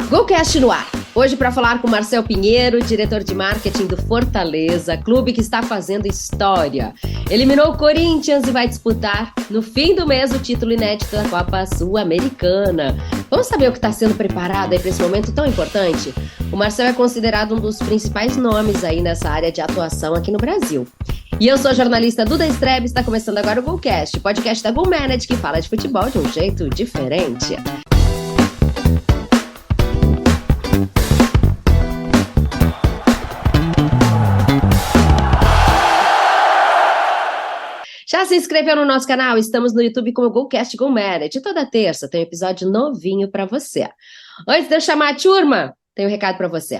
Golcast no ar. Hoje para falar com Marcel Pinheiro, diretor de marketing do Fortaleza, clube que está fazendo história. Eliminou o Corinthians e vai disputar no fim do mês o título inédito da Copa Sul-Americana. Vamos saber o que está sendo preparado aí para esse momento tão importante? O Marcel é considerado um dos principais nomes aí nessa área de atuação aqui no Brasil. E eu sou a jornalista Duda Strebe, está começando agora o Golcast, podcast da GolManage que fala de futebol de um jeito diferente. Já se inscreveu no nosso canal? Estamos no YouTube com o Golcast GolManage. Toda terça tem um episódio novinho para você. Antes de eu chamar a turma, tenho um recado para você.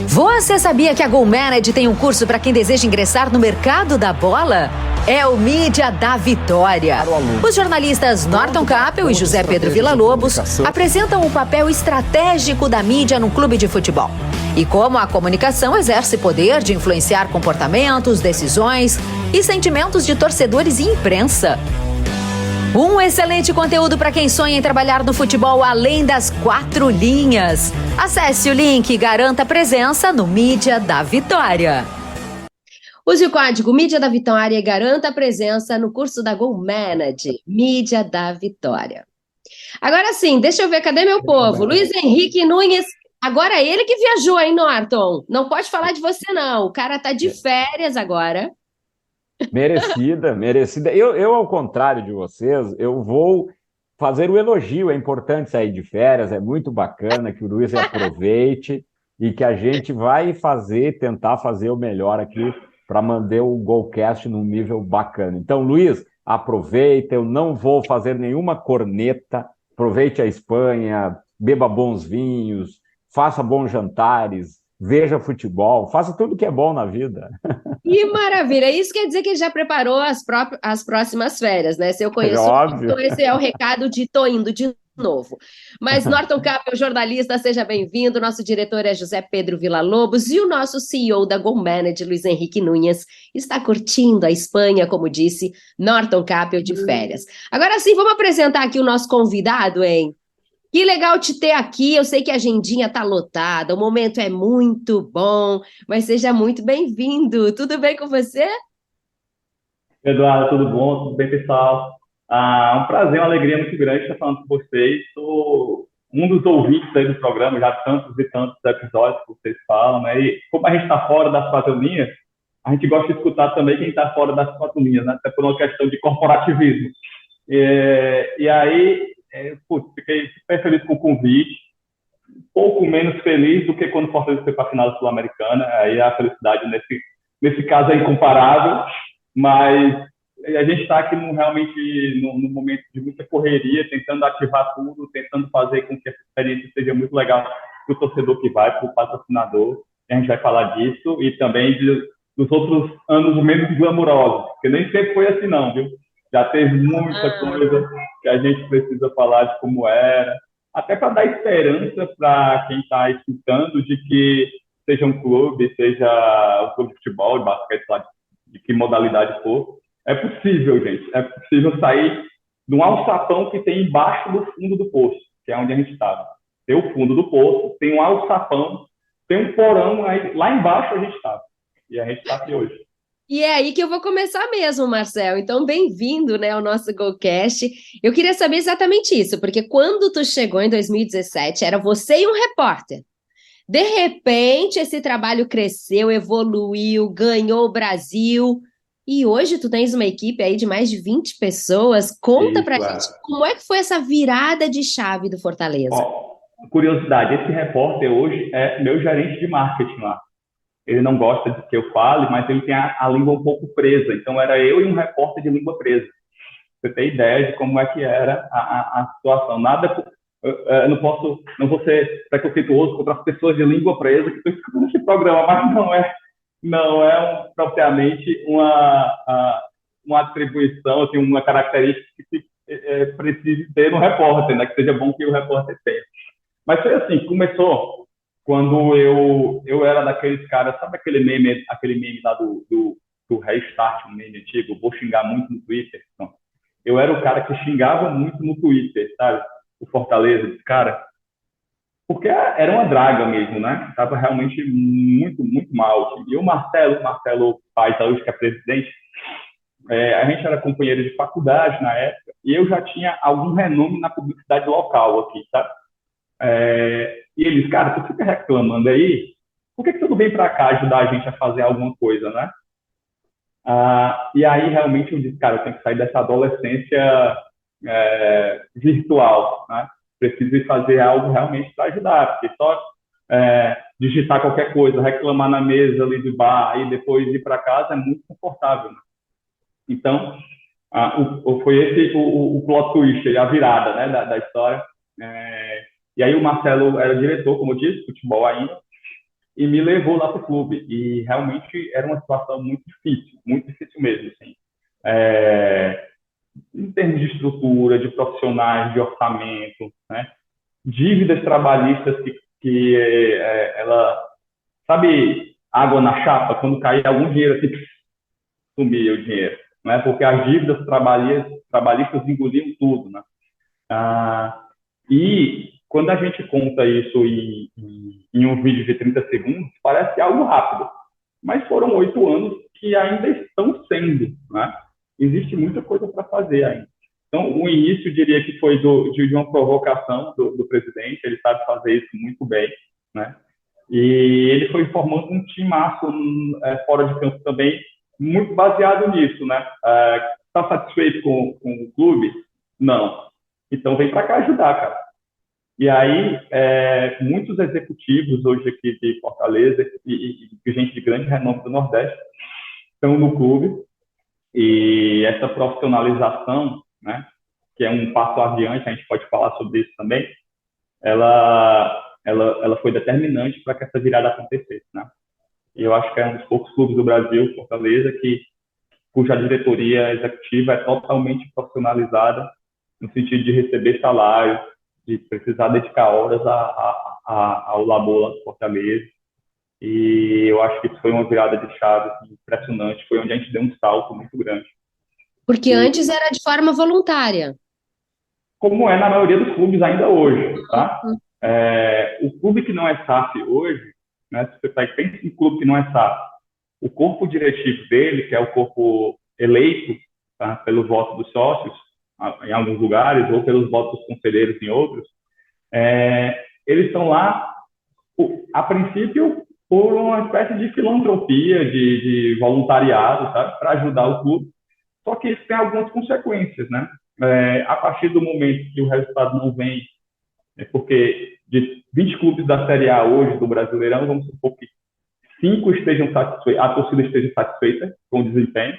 Você sabia que a GolManage tem um curso para quem deseja ingressar no mercado da bola? É o Mídia da Vitória. Os jornalistas Norton Capel e José Pedro Villa-Lobos apresentam o papel estratégico da mídia no clube de futebol. E como a comunicação exerce poder de influenciar comportamentos, decisões e sentimentos de torcedores e imprensa. Um excelente conteúdo para quem sonha em trabalhar no futebol além das 4 linhas. Acesse o link e garanta presença no Mídia da Vitória. Use o código Mídia da Vitória e garanta a presença no curso da GolManage, Mídia da Vitória. Agora sim, deixa eu ver, cadê meu povo? Luiz Henrique Nunes, agora ele que viajou, hein, Norton? Não pode falar de você, não. O cara tá de férias agora. Merecida. Eu, ao contrário de vocês, eu vou fazer o elogio. É importante sair de férias, é muito bacana que o Luiz aproveite e que a gente vai tentar fazer o melhor aqui para manter o Golcast num nível bacana. Então, Luiz, aproveita, eu não vou fazer nenhuma corneta, aproveite a Espanha, beba bons vinhos, faça bons jantares, veja futebol, faça tudo que é bom na vida. Que maravilha! Isso quer dizer que ele já preparou as próximas férias, né? Se eu conheço, então esse é o recado de tô indo de novo. Mas Norton Capel, jornalista, seja bem-vindo. Nosso diretor é José Pedro Villa-Lobos e o nosso CEO da GolManage, Luiz Henrique Nunes, está curtindo a Espanha, como disse, Norton Capel de férias. Agora sim, vamos apresentar aqui o nosso convidado, hein? Que legal te ter aqui, eu sei que a agendinha tá lotada, o momento é muito bom, mas seja muito bem-vindo. Tudo bem com você? Eduardo, tudo bom? Tudo bem, pessoal? Um prazer, uma alegria muito grande estar falando com vocês. Sou um dos ouvintes aí do programa, já tantos e tantos episódios que vocês falam, né? E como a gente está fora das 4 linhas, a gente gosta de escutar também quem está fora das 4 linhas, né? Até por uma questão de corporativismo. E aí... fiquei super feliz com o convite, um pouco menos feliz do que quando o Fortaleza foi para a final da Sul-Americana. Aí a felicidade nesse caso é incomparável, mas a gente está aqui realmente num momento de muita correria, tentando ativar tudo, tentando fazer com que essa experiência seja muito legal para o torcedor que vai, para o patrocinador. A gente vai falar disso e também dos outros anos menos glamurosos, porque nem sempre foi assim não, viu? Já teve muita coisa que a gente precisa falar de como era, até para dar esperança para quem está escutando de que seja um clube, seja um clube de futebol, de basquete, de que modalidade for. É possível, gente. É possível sair de um alçapão que tem embaixo do fundo do poço, que é onde a gente estava. Tem o fundo do poço, tem um alçapão, tem um porão, aí, lá embaixo a gente estava. E a gente está aqui hoje. E é aí que eu vou começar mesmo, Marcel. Então, bem-vindo, né, ao nosso Golcast. Eu queria saber exatamente isso, porque quando tu chegou em 2017, era você e um repórter. De repente, esse trabalho cresceu, evoluiu, ganhou o Brasil. E hoje tu tens uma equipe aí de mais de 20 pessoas. Conta pra gente como é que foi essa virada de chave do Fortaleza. Curiosidade, esse repórter hoje é meu gerente de marketing lá. Ele não gosta de que eu fale, mas ele tem a língua um pouco presa. Então, era eu e um repórter de língua presa. Você tem ideia de como é que era a situação. Não vou ser preconceituoso contra as pessoas de língua presa que estão escutando esse programa, mas não é propriamente uma atribuição, assim, uma característica que precise ter no repórter, né? Que seja bom que o repórter tenha. Mas foi assim, começou... Quando eu era daqueles caras, sabe aquele meme lá do Restart, um meme antigo, vou xingar muito no Twitter? Então, eu era o cara que xingava muito no Twitter, sabe? O Fortaleza, cara, porque era uma draga mesmo, né? Estava realmente muito, muito mal. E o Marcelo Paes, hoje que é presidente, a gente era companheiro de faculdade na época, e eu já tinha algum renome na publicidade local aqui, sabe? E ele disse, cara, tu fica reclamando aí, por que tu não vem para cá ajudar a gente a fazer alguma coisa, né? E aí, realmente, eu disse, cara, eu tenho que sair dessa adolescência virtual, né? Preciso ir fazer algo realmente para ajudar, porque só digitar qualquer coisa, reclamar na mesa ali do bar e depois ir para casa é muito confortável, né? Então, foi esse o plot twist, a virada, né, da história. E aí o Marcelo era diretor, como eu disse, futebol ainda, e me levou lá para o clube. E realmente era uma situação muito difícil mesmo, assim. Em termos de estrutura, de profissionais, de orçamento, né? Dívidas trabalhistas que ela, sabe, água na chapa, quando caía algum dinheiro, assim, sumia o dinheiro, né? Porque as dívidas trabalhistas engoliam tudo, né? E quando a gente conta isso em um vídeo de 30 segundos, parece algo rápido, mas foram 8 anos que ainda estão sendo, né? Existe muita coisa para fazer ainda. Então, o início, eu diria que foi de uma provocação do presidente, ele sabe fazer isso muito bem, né? E ele foi formando um timaço fora de campo também, muito baseado nisso, né? Está satisfeito com o clube? Não. Então, vem para cá ajudar, cara. E aí, muitos executivos hoje aqui de Fortaleza e gente de grande renome do Nordeste estão no clube, e essa profissionalização, né, que é um passo adiante, a gente pode falar sobre isso também, ela foi determinante para que essa virada acontecesse, né? E eu acho que é um dos poucos clubes do Brasil, Fortaleza, cuja diretoria executiva é totalmente profissionalizada no sentido de receber salário, de precisar dedicar horas ao labor Fortaleza. E eu acho que isso foi uma virada de chave assim, impressionante, foi onde a gente deu um salto muito grande. Porque antes era de forma voluntária. Como é na maioria dos clubes ainda hoje, tá? O clube que não é SAF hoje, né, se você pensa em clube que não é SAF, o corpo diretivo dele, que é o corpo eleito, tá, pelo voto dos sócios, em alguns lugares, ou pelos votos dos conselheiros em outros, eles estão lá, a princípio, por uma espécie de filantropia, de voluntariado, sabe, para ajudar o clube. Só que isso tem algumas consequências, né? A partir do momento que o resultado não vem, porque de 20 clubes da Série A hoje, do Brasileirão, vamos supor que 5 estejam satisfeitos, a torcida esteja satisfeita com o desempenho,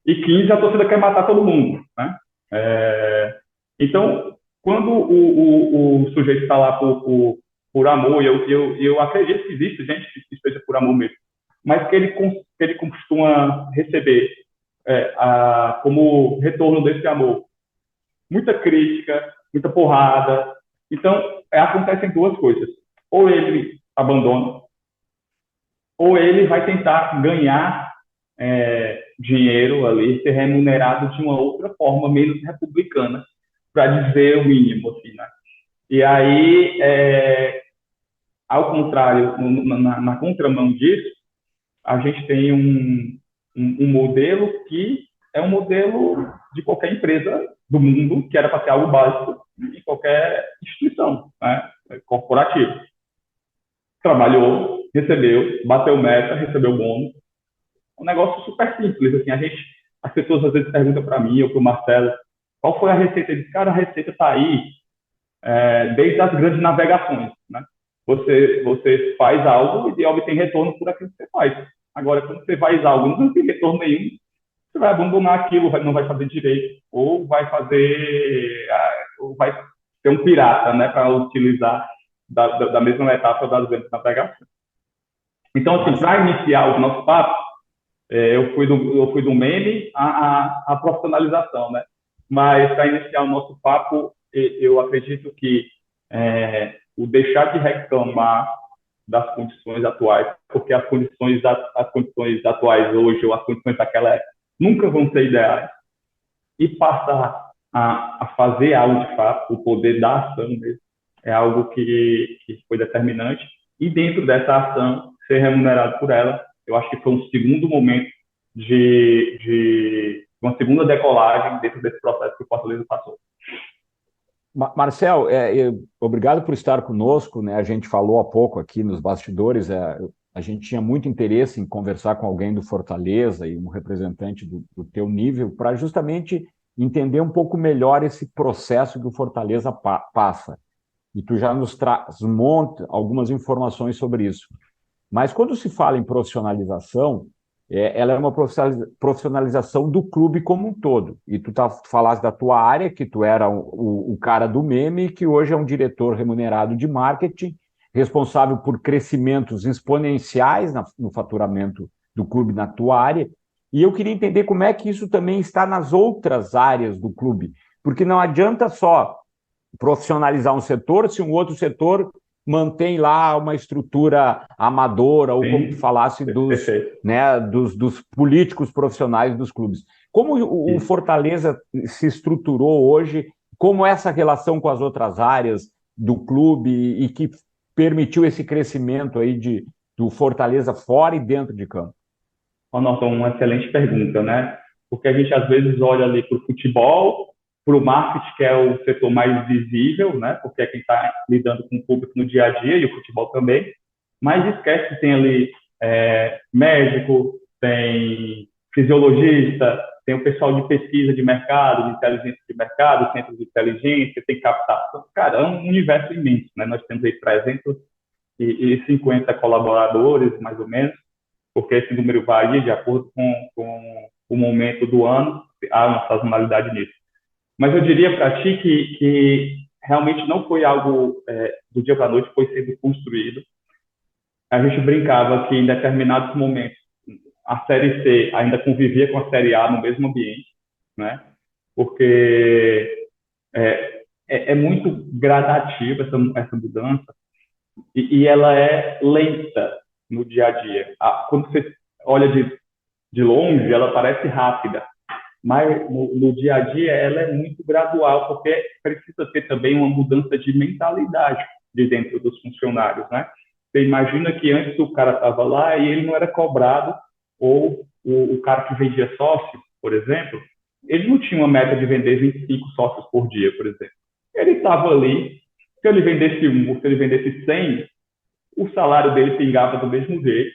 e 15 a torcida quer matar todo mundo, né? Então, quando o sujeito está lá por amor, eu acredito que existe gente que esteja por amor mesmo, mas que ele costuma receber como retorno desse amor muita crítica, muita porrada. Então, acontecem duas coisas. Ou ele abandona, ou ele vai tentar ganhar dinheiro ali, ser remunerado de uma outra forma, menos republicana, para dizer o mínimo, assim, né? E aí, ao contrário, na contramão disso, a gente tem um modelo que é um modelo de qualquer empresa do mundo, que era para ser algo básico em qualquer instituição, né, corporativa. Trabalhou, recebeu, bateu meta, recebeu bônus. Um negócio super simples. Assim, as pessoas às vezes perguntam para mim ou para o Marcelo, qual foi a receita? Ele diz, cara, a receita está aí desde as grandes navegações, né? Você faz algo e obtém retorno por aquilo que você faz. Agora, quando você faz algo e não tem retorno nenhum, você vai abandonar aquilo, não vai fazer direito, ou vai ser um pirata, né, para utilizar da mesma etapa das grandes navegações. Então, assim, para iniciar o nosso papo, eu fui do meme à profissionalização, né? Mas para iniciar o nosso papo, eu acredito que o deixar de reclamar das condições atuais, porque as condições atuais hoje, ou as condições daquela época, nunca vão ser ideais, e passar a fazer algo de fato, o poder da ação mesmo, é algo que foi determinante. E dentro dessa ação, ser remunerado por ela, eu acho que foi um segundo momento de uma segunda decolagem dentro desse processo que o Fortaleza passou. Marcel, obrigado por estar conosco, né? A gente falou há pouco aqui nos bastidores, a gente tinha muito interesse em conversar com alguém do Fortaleza e um representante do teu nível para justamente entender um pouco melhor esse processo que o Fortaleza passa. E tu já nos traz algumas informações sobre isso. Mas quando se fala em profissionalização, ela é uma profissionalização do clube como um todo. E tu falaste da tua área, que tu era o cara do meme, que hoje é um diretor remunerado de marketing, responsável por crescimentos exponenciais no faturamento do clube na tua área. E eu queria entender como é que isso também está nas outras áreas do clube. Porque não adianta só profissionalizar um setor se um outro setor mantém lá uma estrutura amadora, ou como tu falasse dos políticos profissionais dos clubes. Como o Fortaleza se estruturou hoje, como essa relação com as outras áreas do clube e que permitiu esse crescimento aí do Fortaleza fora e dentro de campo? Norton, uma excelente pergunta, né? Porque a gente às vezes olha ali para o futebol, para o marketing, que é o setor mais visível, né? Porque é quem está lidando com o público no dia a dia, e o futebol também, mas esquece que tem ali médico, tem fisiologista, tem o pessoal de pesquisa de mercado, de inteligência de mercado, centros de inteligência, tem captação. Cara, é um universo imenso, né? Nós temos aí 350 colaboradores, mais ou menos, porque esse número varia de acordo com o momento do ano, há uma sazonalidade nisso. Mas eu diria para ti que realmente não foi algo do dia para a noite, foi sendo construído. A gente brincava que em determinados momentos a Série C ainda convivia com a Série A no mesmo ambiente, né? Porque é muito gradativa essa mudança e ela é lenta no dia a dia. Quando você olha de longe, ela parece rápida, mas no dia a dia ela é muito gradual, porque precisa ter também uma mudança de mentalidade de dentro dos funcionários, né? Você imagina que antes o cara estava lá e ele não era cobrado, ou o cara que vendia sócio, por exemplo, ele não tinha uma meta de vender 25 sócios por dia, por exemplo. Ele estava ali, se ele vendesse 1 ou se ele vendesse 100, o salário dele pingava do mesmo jeito,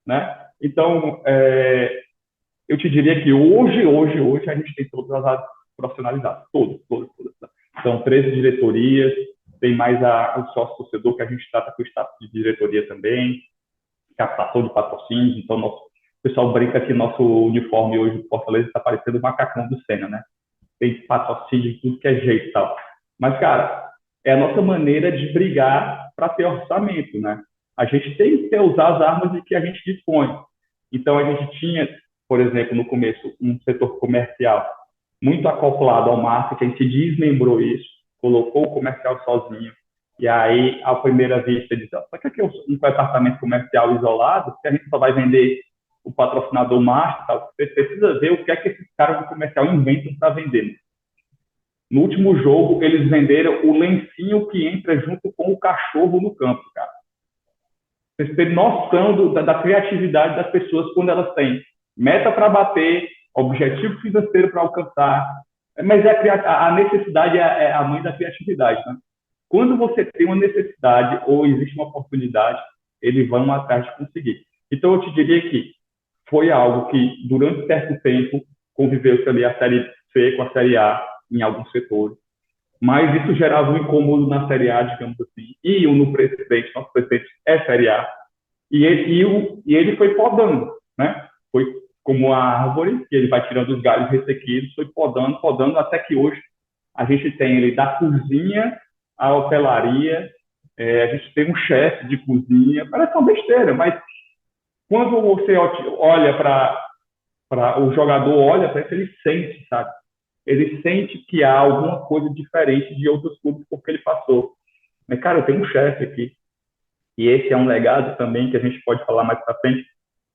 né? Então, eu te diria que hoje a gente tem todas as áreas profissionalizadas, todas. São 13 diretorias, tem mais o sócio-torcedor, que a gente trata com o staff de diretoria também, captação de patrocínios. Então, o pessoal brinca que nosso uniforme hoje do Fortaleza está parecendo o macacão do Senna, né? Tem patrocínio de tudo que é jeito e tal. Mas, cara, é a nossa maneira de brigar para ter orçamento, né? A gente tem que usar as armas de que a gente dispõe. Então, a gente tinha, por exemplo, no começo, um setor comercial muito acoplado ao marketing, a gente desmembrou isso, colocou o comercial sozinho, e aí, à primeira vista, diz, só que aqui é um departamento comercial isolado, que a gente só vai vender o patrocinador master, tal. Você precisa ver o que é que esses caras do comercial inventam para vender. No último jogo, eles venderam o lencinho que entra junto com o cachorro no campo, cara. Vocês têm noção da criatividade das pessoas quando elas têm meta para bater, objetivo financeiro para alcançar, mas a necessidade é a mãe da criatividade, né? Quando você tem uma necessidade ou existe uma oportunidade, eles vão atrás de conseguir. Então, eu te diria que foi algo que, durante certo tempo, conviveu-se ali a Série C com a Série A em alguns setores, mas isso gerava um incômodo na Série A, digamos assim, e no presidente, nosso presidente é Série A, e ele foi podando, né? Foi como a árvore, que ele vai tirando os galhos ressequidos, foi podando, até que hoje a gente tem ele da cozinha à hotelaria, a gente tem um chefe de cozinha, parece uma besteira, mas quando você olha para o jogador, olha para isso, ele sente, sabe? Ele sente que há alguma coisa diferente de outros clubes porque ele passou. Mas, cara, eu tenho um chefe aqui. E esse é um legado também que a gente pode falar mais para frente,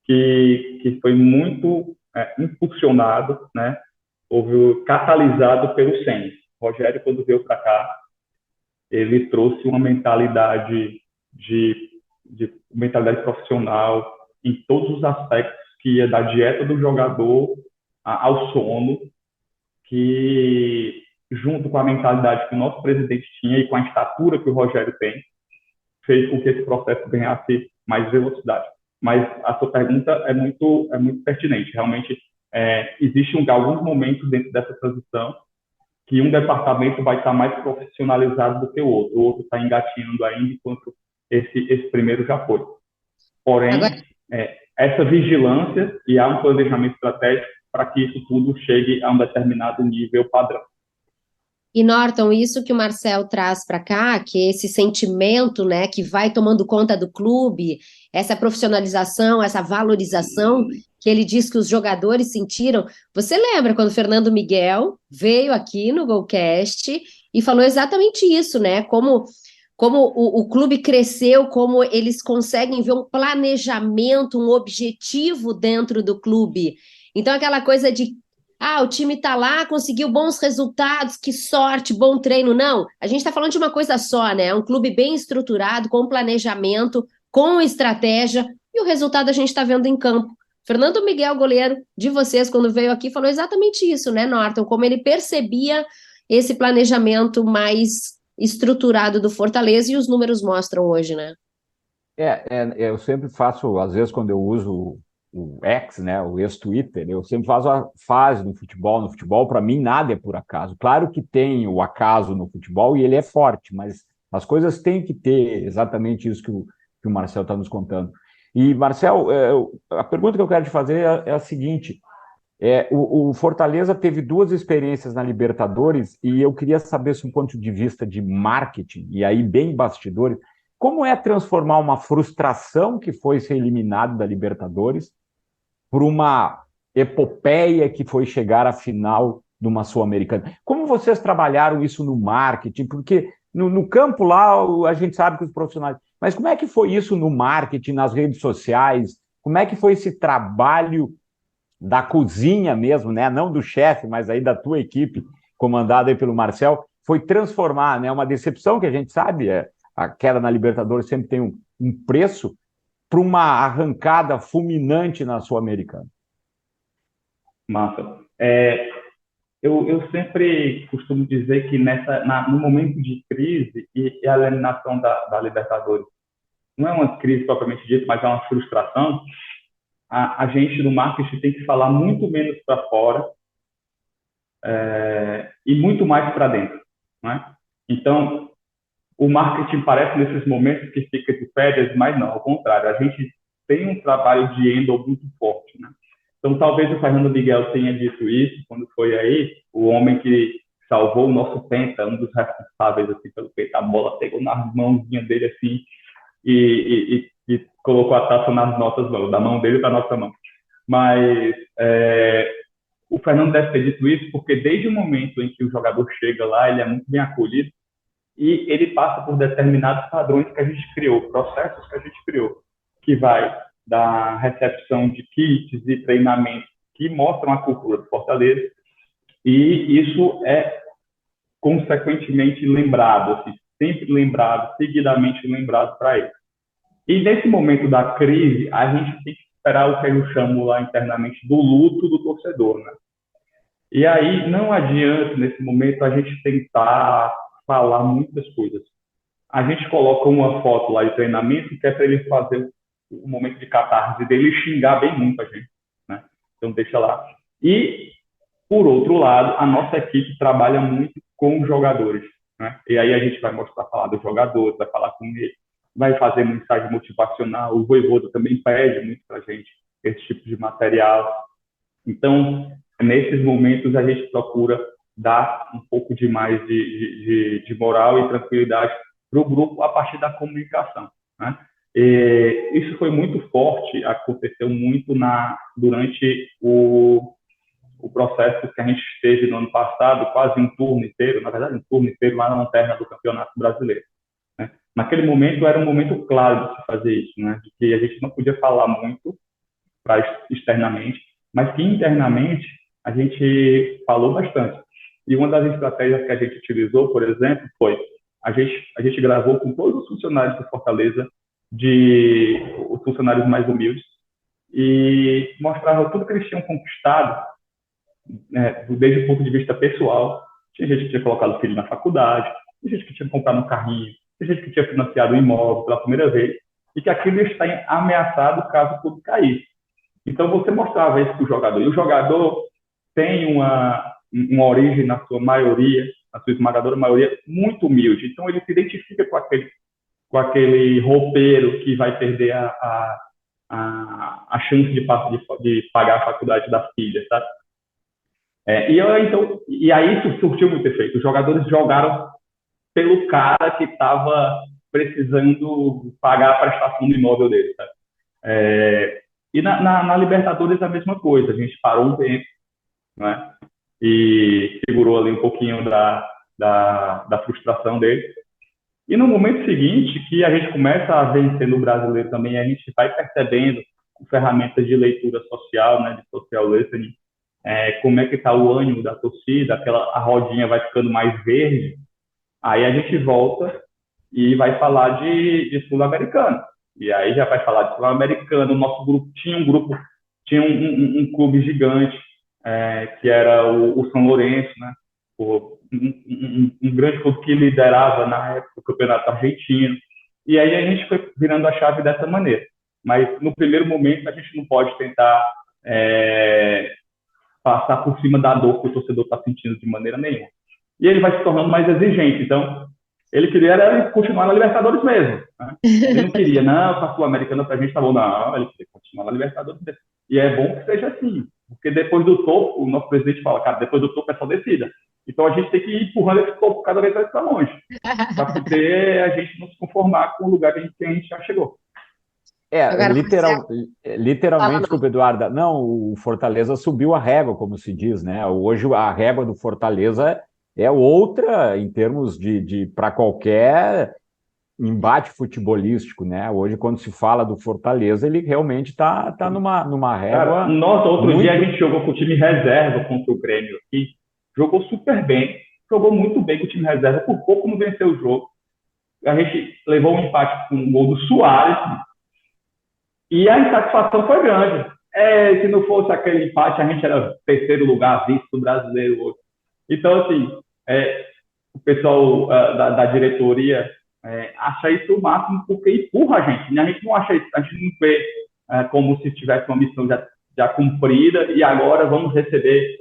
que foi muito impulsionado, né? Catalisado pelo Ceni. O Rogério, quando veio para cá, ele trouxe uma mentalidade de mentalidade profissional em todos os aspectos, que ia da dieta do jogador ao sono, que junto com a mentalidade que o nosso presidente tinha e com a estatura que o Rogério tem, fez com que esse processo ganhasse mais velocidade. Mas a sua pergunta é muito pertinente. Realmente, existem alguns momentos dentro dessa transição que um departamento vai estar mais profissionalizado do que o outro está engatinhando ainda, enquanto esse primeiro já foi. Porém, essa vigilância e há um planejamento estratégico para que isso tudo chegue a um determinado nível padrão. E, Norton, isso que o Marcel traz para cá, que esse sentimento, né, que vai tomando conta do clube, essa profissionalização, essa valorização que ele diz que os jogadores sentiram. Você lembra quando o Fernando Miguel veio aqui no Golcast e falou exatamente isso, né? Como o clube cresceu, como eles conseguem ver um planejamento, um objetivo dentro do clube. Então, aquela coisa de o time tá lá, conseguiu bons resultados, que sorte, bom treino. Não, a gente está falando de uma coisa só, né? É um clube bem estruturado, com planejamento, com estratégia, e o resultado a gente está vendo em campo. Fernando Miguel, goleiro de vocês, quando veio aqui, falou exatamente isso, né, Norton? Como ele percebia esse planejamento mais estruturado do Fortaleza, e os números mostram hoje, né? Eu sempre faço, às vezes, quando eu uso o X, né, o ex-Twitter, eu sempre faço a fase no futebol. No futebol, para mim, nada é por acaso. Claro que tem o acaso no futebol e ele é forte, mas as coisas têm que ter exatamente isso que o Marcel está nos contando. E, Marcel, a pergunta que eu quero te fazer é a seguinte: o Fortaleza teve 2 experiências na Libertadores e eu queria saber, do ponto de vista de marketing, e aí bem bastidores, como é transformar uma frustração que foi ser eliminado da Libertadores por uma epopeia que foi chegar à final de uma Sul-Americana? Como vocês trabalharam isso no marketing? Porque no campo lá a gente sabe que os profissionais... Mas como é que foi isso no marketing, nas redes sociais? Como é que foi esse trabalho da cozinha mesmo, né? Não do chefe, mas aí da tua equipe, comandada aí pelo Marcel, foi transformar, né? Uma decepção que a gente sabe, a queda na Libertadores sempre tem um preço, para uma arrancada fulminante na Sul-Americana. Massa. Eu sempre costumo dizer que no momento de crise e a eliminação da Libertadores não é uma crise propriamente dita, mas é uma frustração. A gente no marketing tem que falar muito menos para fora e muito mais para dentro, né? Então, o marketing parece nesses momentos que fica de férias, mas não, ao contrário, a gente tem um trabalho de endo muito forte, né? Então, talvez o Fernando Miguel tenha dito isso quando foi aí, o homem que salvou o nosso Penta, um dos responsáveis assim, pelo peito, a bola pegou na mãozinha dele assim e colocou a taça nas nossas mãos, da mão dele para a nossa mão. Mas o Fernando deve ter dito isso porque desde o momento em que o jogador chega lá, ele é muito bem acolhido e ele passa por determinados padrões que a gente criou, processos que a gente criou, que vai da recepção de kits e treinamentos que mostram a cultura do Fortaleza, e isso é consequentemente lembrado, assim, sempre lembrado, seguidamente lembrado para ele. E nesse momento da crise, a gente tem que esperar o que eu chamo lá internamente do luto do torcedor, né? E aí não adianta, nesse momento, a gente tentar falar muitas coisas. A gente coloca uma foto lá de treinamento que é para ele fazer o momento de catarse dele e xingar bem muito a gente, né? Então deixa lá. E, por outro lado, a nossa equipe trabalha muito com os jogadores, né? E aí a gente vai mostrar, falar dos jogadores, vai falar com ele, vai fazer mensagem motivacional. O Voivoda também pede muito para a gente esse tipo de material. Então, nesses momentos, a gente procura dar um pouco de mais de moral e tranquilidade para o grupo a partir da comunicação, né? E isso foi muito forte, aconteceu muito durante o processo que a gente teve no ano passado, quase um turno inteiro, na verdade um turno inteiro lá na lanterna do Campeonato Brasileiro, né? Naquele momento era um momento claro de se fazer isso, né? De que a gente não podia falar muito externamente, mas que internamente a gente falou bastante. E uma das estratégias que a gente utilizou, por exemplo, foi a gente gravou com todos os funcionários do Fortaleza, os funcionários mais humildes, e mostrava tudo que eles tinham conquistado, né, desde o ponto de vista pessoal. Tinha gente que tinha colocado o filho na faculdade, tinha gente que tinha comprado um carrinho, tinha gente que tinha financiado um imóvel pela primeira vez, e que aquilo está ameaçado caso tudo caísse. Então, você mostrava isso para o jogador. E o jogador tem uma origem, na sua maioria, na sua esmagadora maioria, muito humilde. Então, ele se identifica com aquele roupeiro que vai perder a chance de pagar a faculdade da filha, sabe? E aí isso surtiu muito efeito. Os jogadores jogaram pelo cara que estava precisando pagar a prestação do imóvel dele, sabe? E na Libertadores a mesma coisa. A gente parou um tempo, né? E segurou ali um pouquinho da frustração dele. E no momento seguinte, que a gente começa a vencer no brasileiro também, a gente vai percebendo com ferramentas de leitura social, né, de social listening, como é que está o ânimo da torcida, a rodinha vai ficando mais verde. Aí a gente volta e vai falar de Sul-Americano. E aí já vai falar de Sul-Americano. O nosso grupo tinha um clube gigante, que era o São Lourenço, né? Um grande clube que liderava na época o campeonato argentino. E aí a gente foi virando a chave dessa maneira. Mas no primeiro momento a gente não pode tentar passar por cima da dor que o torcedor está sentindo de maneira nenhuma. E ele vai se tornando mais exigente. Então, ele queria continuar na Libertadores mesmo, né? Ele não queria, não, para a Sul-Americana para a gente tá bom, não, ele queria continuar na Libertadores mesmo. E é bom que seja assim, porque depois do topo, o nosso presidente fala, cara, depois do topo é só descida. Então a gente tem que ir empurrando esse topo cada vez mais para longe, para poder a gente não se conformar com o lugar que a gente já chegou. Literalmente, desculpa, Eduarda, não, o Fortaleza subiu a régua, como se diz, né? Hoje a régua do Fortaleza é outra em termos de para qualquer embate futebolístico, né? Hoje, quando se fala do Fortaleza, ele realmente está numa régua. Cara, nossa, outro dia a gente jogou com o time reserva contra o Grêmio aqui, jogou super bem, jogou muito bem com o time reserva, por pouco não venceu o jogo. A gente levou um empate com um gol do Suárez e a insatisfação foi grande. Se não fosse aquele empate, a gente era terceiro lugar, vice do brasileiro hoje. Então, assim, o pessoal da diretoria acha isso o máximo porque empurra a gente. A gente não acha isso, a gente não vê como se tivesse uma missão já cumprida e agora vamos receber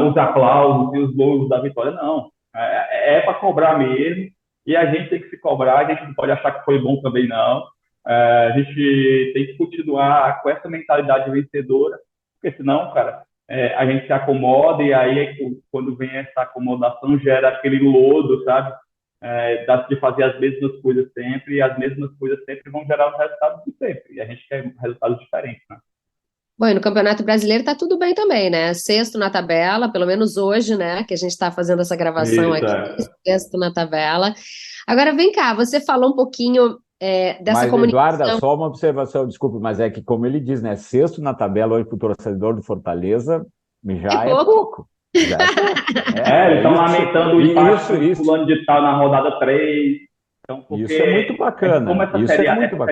os aplausos e os louros da vitória. Não, para cobrar mesmo e a gente tem que se cobrar, a gente não pode achar que foi bom também não. A gente tem que continuar com essa mentalidade vencedora, porque senão, cara, a gente se acomoda e aí quando vem essa acomodação gera aquele lodo, sabe? De fazer as mesmas coisas sempre, e as mesmas coisas sempre vão gerar os resultados de sempre, e a gente quer resultados diferentes, né? Bom, e no Campeonato Brasileiro tá tudo bem também, né? Sexto na tabela, pelo menos hoje, né? Que a gente está fazendo essa gravação aqui, sexto na tabela. Agora, vem cá, você falou um pouquinho dessa comunicação. Eduarda, só uma observação, desculpe, mas é que, como ele diz, né? Sexto na tabela hoje para o torcedor do Fortaleza já é pouco. Eles estão lamentando o empate do fulano de tal na rodada 3. Então, isso é muito bacana. Como essa série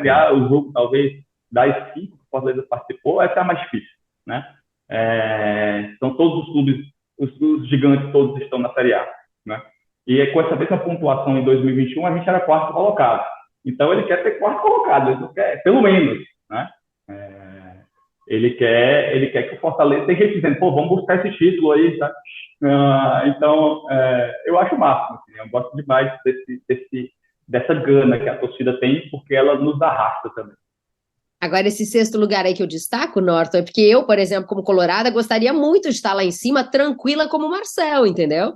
A, o jogo talvez das 5 que o Fortaleza participou, essa é a mais difícil, né? São todos os clubes, os gigantes todos estão na Série A, né? E com essa mesma pontuação em 2021, a gente era quarto colocado. Então, ele quer ser quarto colocado, ele não quer, pelo menos, né? Ele quer que o Fortaleza tenha gente dizendo, pô, vamos buscar esse título aí, tá? Então, eu acho o máximo, assim, eu gosto demais dessa gana que a torcida tem, porque ela nos arrasta também. Agora, esse sexto lugar aí que eu destaco, Norton, é porque eu, por exemplo, como colorada, gostaria muito de estar lá em cima, tranquila como o Marcel, entendeu?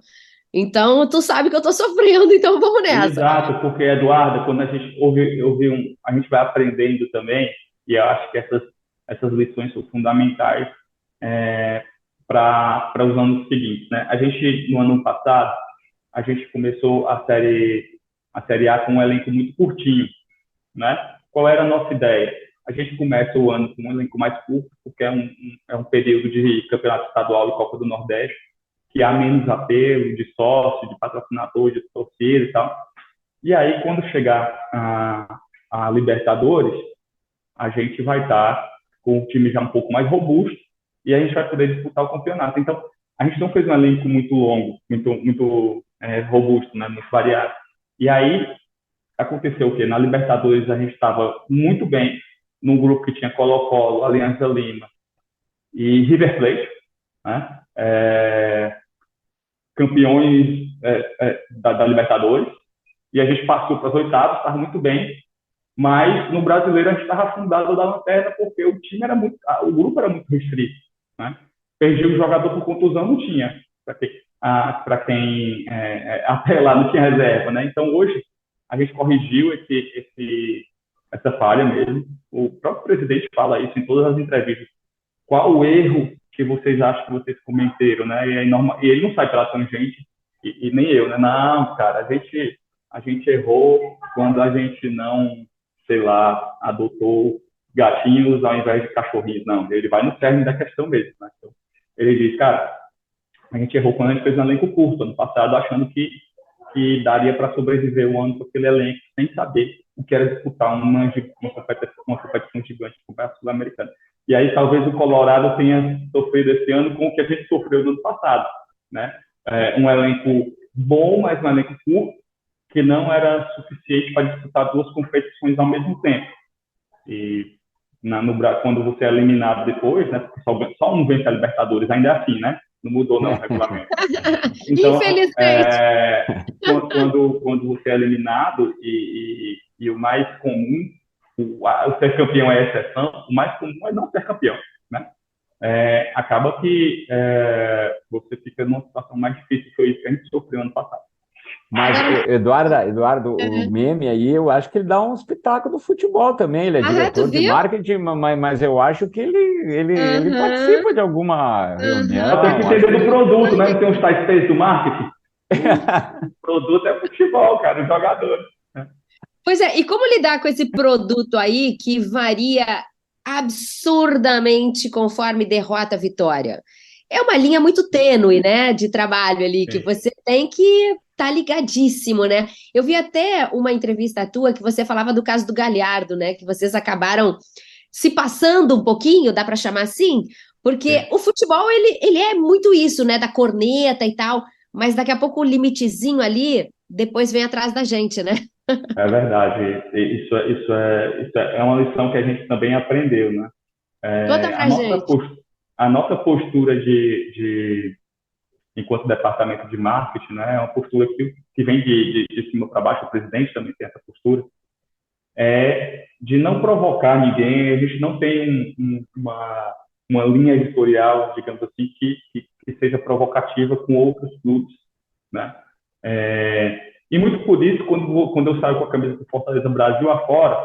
Então, tu sabe que eu tô sofrendo, então vamos nessa. Exato, porque, Eduardo, quando a gente a gente vai aprendendo também, e eu acho que essas lições são fundamentais para os anos seguintes, né? A gente, no ano passado, a gente começou a série A com um elenco muito curtinho, né? Qual era a nossa ideia? A gente começa o ano com um elenco mais curto, porque é um período de campeonato estadual e Copa do Nordeste, que há menos apelo de sócio, de patrocinador, de torcida e tal. E aí, quando chegar a Libertadores, a gente vai estar com o time já um pouco mais robusto e a gente vai poder disputar o campeonato. Então, a gente não fez um elenco muito longo, muito robusto, né, muito variado. E aí, aconteceu o quê? Na Libertadores, a gente estava muito bem num grupo que tinha Colo-Colo, Alianza Lima e River Plate, né? Campeões da Libertadores. E a gente passou para as oitavas, estava muito bem, mas no brasileiro a gente estava afundado da lanterna porque o time era muito, o grupo era muito restrito, né? Perdi o jogador por contusão, não tinha para quem apelar, não tinha reserva, né? Então hoje a gente corrigiu essa falha mesmo. O próprio presidente fala isso em todas as entrevistas. Qual o erro que vocês acham que vocês cometeram, né? E ele não sai pela tangente e nem eu, né? Não, cara, a gente errou quando a gente não, sei lá, adotou gatinhos ao invés de cachorrinhos. Não, ele vai no cerne da questão mesmo, né? Então, ele diz, cara, a gente errou quando a gente fez um elenco curto ano passado, achando que daria para sobreviver um ano com aquele elenco, sem saber o que era disputar uma competição gigante como a Sul-Americana. E aí talvez o Colorado tenha sofrido esse ano com o que a gente sofreu no ano passado, né? Um elenco bom, mas um elenco curto, que não era suficiente para disputar duas competições ao mesmo tempo. E quando você é eliminado depois, né? Porque só um vence a Libertadores, ainda é assim, né? Não mudou não o regulamento. Então, infelizmente. Quando você é eliminado e o mais comum, o ser campeão é a exceção, o mais comum é não ser campeão, né? Acaba que você fica numa situação mais difícil, que foi isso que a gente sofreu ano passado. Mas, Eduardo, o meme aí, eu acho que ele dá um espetáculo do futebol também. Ele é diretor de marketing, mas eu acho que ele participa de alguma reunião. Tem que entender do produto, né? Não tem uns tais textos do marketing. O produto é futebol, cara, os jogadores. Pois é, e como lidar com esse produto aí que varia absurdamente conforme derrota a vitória? É uma linha muito tênue, né, de trabalho ali, que você tem que estar ligadíssimo, né? Eu vi até uma entrevista tua que você falava do caso do Galhardo, né, que vocês acabaram se passando um pouquinho, dá para chamar assim? Porque o futebol, ele é muito isso, né, da corneta e tal, mas daqui a pouco o limitezinho ali, depois vem atrás da gente, né? É verdade, isso é uma lição que a gente também aprendeu, né? Conta pra gente. A nossa postura enquanto departamento de marketing, né, é uma postura que vem de cima para baixo, o presidente também tem essa postura, de não provocar ninguém. A gente não tem uma linha editorial, digamos assim, que seja provocativa com outros clubes, né? E muito por isso, quando eu saio com a camisa do Fortaleza Brasil afora,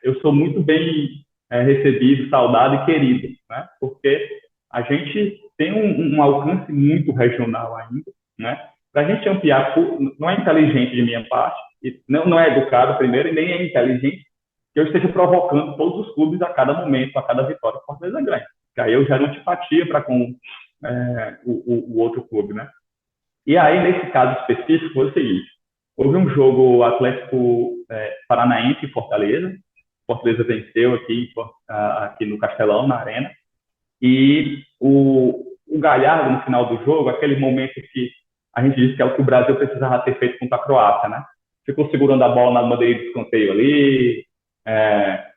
eu sou muito bem recebido, saudado e querido, né? Porque a gente tem um alcance muito regional ainda, né? Para a gente ampliar, não é inteligente de minha parte, não é educado primeiro, e nem é inteligente que eu esteja provocando todos os clubes a cada momento, a cada vitória que o Fortaleza ganha. Porque aí eu gero antipatia para com o outro clube, né? E aí, nesse caso específico, foi o seguinte: houve um jogo Atlético Paranaense e Fortaleza. Fortaleza venceu aqui no Castelão, na Arena. E o Galhardo, no final do jogo, aquele momento que a gente disse que é o que o Brasil precisava ter feito contra a Croácia, né? Ficou segurando a bola na bandeira de escanteio ali,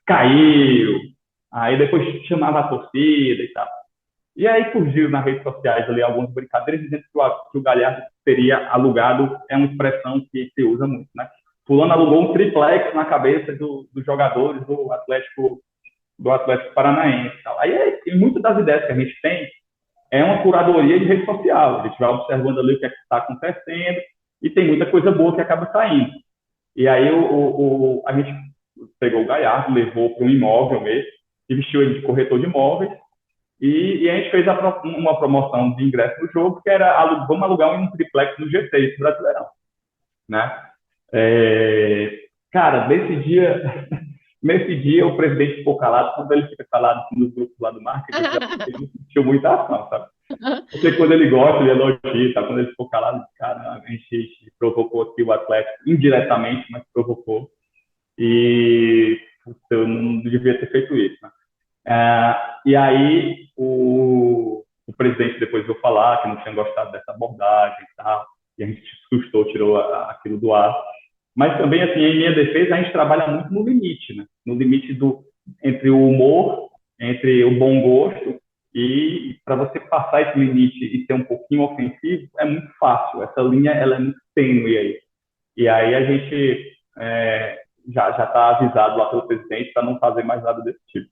caiu, aí depois chamava a torcida e tal. E aí surgiu nas redes sociais ali algumas brincadeiras dizendo que o Galhardo teria alugado, é uma expressão que se usa muito, né? Fulano alugou um triplex na cabeça dos jogadores do Atlético Paranaense. Tal. Aí, muitas das ideias que a gente tem é uma curadoria de rede social. A gente vai observando ali o que está acontecendo e tem muita coisa boa que acaba saindo. E aí a gente pegou o Galhardo, levou para um imóvel mesmo, e vestiu ele de corretor de imóveis, e a gente fez uma promoção de ingresso no jogo, que era vamos alugar um triplex no G6 Brasileirão, né? Cara, nesse dia o presidente ficou calado. Quando ele fica calado nos grupos lá do marketing, ele sentiu muita ação, sabe? Eu sei que quando ele gosta, ele elogia, tá? Quando ele ficou calado, cara, a gente provocou aqui o Atlético indiretamente, mas provocou. E eu não devia ter feito isso, né? E aí o presidente depois veio falar que não tinha gostado dessa abordagem e tal, e a gente se assustou, tirou aquilo do ar. Mas também, assim, em minha defesa, a gente trabalha muito no limite, né? No limite entre o humor, entre o bom gosto, e para você passar esse limite e ser um pouquinho ofensivo, é muito fácil. Essa linha, ela é muito tênue aí. E aí a gente já está avisado lá pelo presidente para não fazer mais nada desse tipo.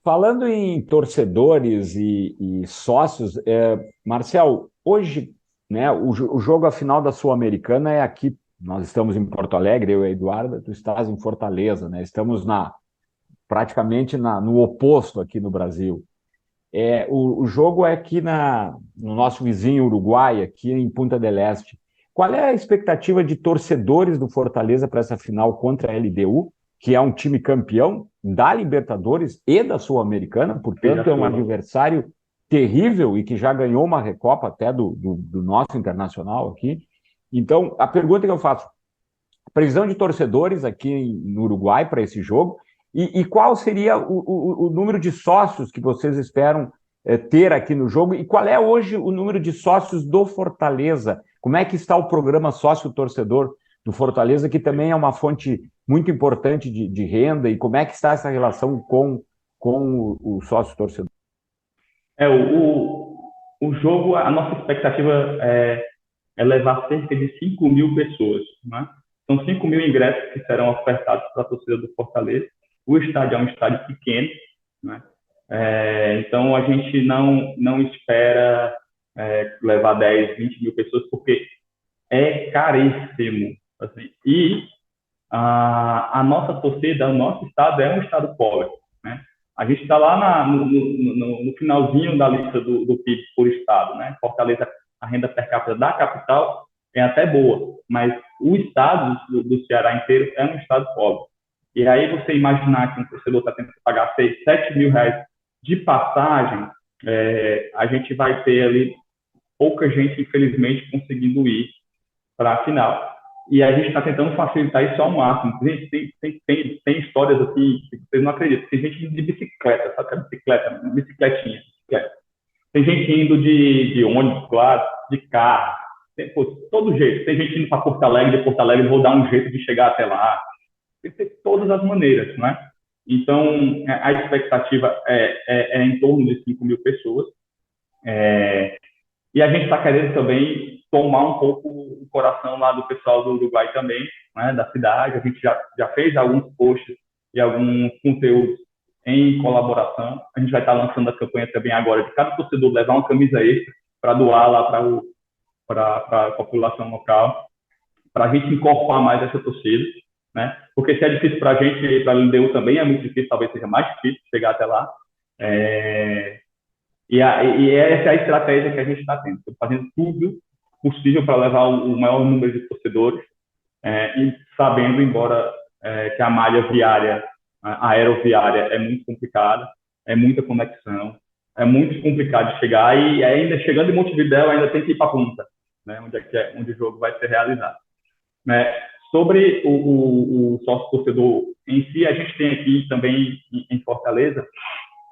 Falando em torcedores e sócios, Marcel, hoje, né, o jogo, a final da Sul-Americana é aqui. Nós estamos em Porto Alegre, eu e a Eduarda, tu estás em Fortaleza, né? Estamos praticamente no oposto aqui no Brasil. O jogo é aqui no nosso vizinho Uruguai, aqui em Punta del Este. Qual é a expectativa de torcedores do Fortaleza para essa final contra a LDU, que é um time campeão da Libertadores e da Sul-Americana, portanto é um adversário terrível e que já ganhou uma Recopa até do nosso Internacional aqui. Então, a pergunta que eu faço, previsão de torcedores aqui no Uruguai para esse jogo, e qual seria o número de sócios que vocês esperam ter aqui no jogo, e qual é hoje o número de sócios do Fortaleza? Como é que está o programa sócio-torcedor do Fortaleza, que também é uma fonte muito importante de renda, e como é que está essa relação com o sócio-torcedor? O jogo, a nossa expectativa é levar cerca de 5 mil pessoas, né? São 5 mil ingressos que serão ofertados para a torcida do Fortaleza. O estádio é um estádio pequeno, né? Então a gente não espera levar 10, 20 mil pessoas, porque é caríssimo. Assim. E a nossa torcida, o nosso estado é um estado pobre, né? A gente está lá no finalzinho da lista do PIB por estado, né? Fortaleza, a renda per capita da capital é até boa, mas o estado do Ceará inteiro é um estado pobre. E aí você imaginar que um torcedor está tendo que pagar 6, 7 mil reais de passagem, a gente vai ter ali pouca gente, infelizmente, conseguindo ir para a final. E a gente está tentando facilitar isso ao máximo. Tem histórias assim que vocês não acreditam. Tem gente indo de bicicleta, sabe que é bicicleta? Bicicletinha. Tem gente indo de ônibus, claro, de carro. Todo jeito. Tem gente indo para Porto Alegre, de Porto Alegre, vou dar um jeito de chegar até lá. Tem todas as maneiras, né? Então, a expectativa é em torno de 5 mil pessoas. E a gente está querendo também tomar um pouco o coração lá do pessoal do Uruguai também, né, da cidade. A gente já fez alguns posts e alguns conteúdos em colaboração. A gente vai estar lançando a campanha também agora de cada torcedor levar uma camisa extra para doar lá para a população local, para a gente incorporar mais essa torcida, né? Porque se é difícil para a gente, para a LDU também é muito difícil, talvez seja mais difícil chegar até lá. E essa é a estratégia que a gente está tendo, fazendo tudo possível para levar o maior número de torcedores, e sabendo, embora que a malha viária, a aeroviária é muito complicada, é muita conexão, é muito complicado de chegar, e ainda chegando em Montevidéu ainda tem que ir para a Punta, né, onde o jogo vai ser realizado. Sobre o sócio-torcedor em si, a gente tem aqui também em Fortaleza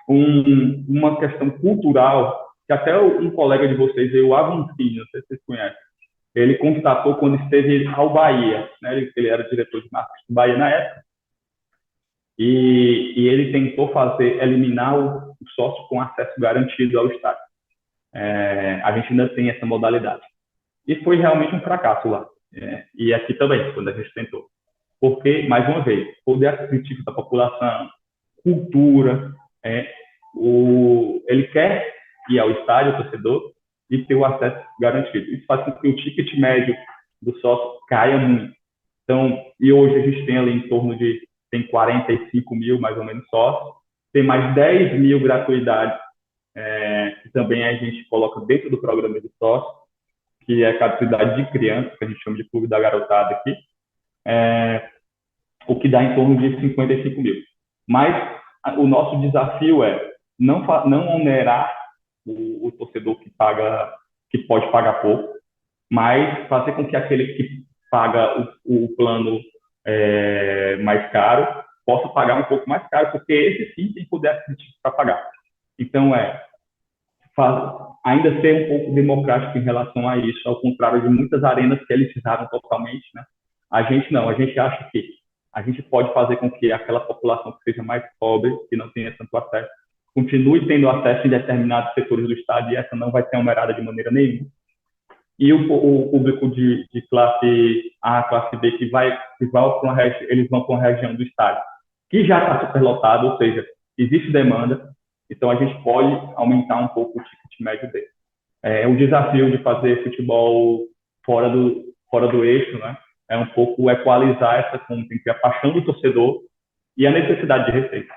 uma questão cultural, que até um colega de vocês, o Avancini, não sei se vocês conhecem, ele constatou quando esteve ao Bahia, né? Ele era diretor de marketing do Bahia na época, e ele tentou eliminar o sócio com acesso garantido ao estádio. A gente ainda tem essa modalidade. E foi realmente um fracasso lá. E aqui também, quando a gente tentou. Porque, mais uma vez, poder aquisitivo da população, cultura, ele quer ir ao estádio, o torcedor, e ter o acesso garantido. Isso faz com que o ticket médio do sócio caia muito. Então, e hoje a gente tem ali em torno tem 45 mil, mais ou menos, sócios, tem mais 10 mil gratuidades, que também a gente coloca dentro do programa de sócio, que é a gratuidade de crianças, que a gente chama de Clube da Garotada aqui, o que dá em torno de 55 mil. Mas o nosso desafio é não onerar o torcedor que pode pagar pouco, mas fazer com que aquele que paga o plano mais caro possa pagar um pouco mais caro, porque esse sim tem poder aquisitivo para pagar. Então, ainda ser um pouco democrático em relação a isso, ao contrário de muitas arenas que elitizaram totalmente, né? A gente não, a gente acha que a gente pode fazer com que aquela população que seja mais pobre, que não tenha tanto acesso, continue tendo acesso em determinados setores do estado, e essa não vai ser onerada de maneira nenhuma. E o público de classe A, classe B, eles vão para uma região do estado que já está superlotado, ou seja, existe demanda, então a gente pode aumentar um pouco o ticket médio dele. O desafio de fazer futebol fora do eixo, né, é um pouco equalizar essa conta entre a paixão do torcedor e a necessidade de receita.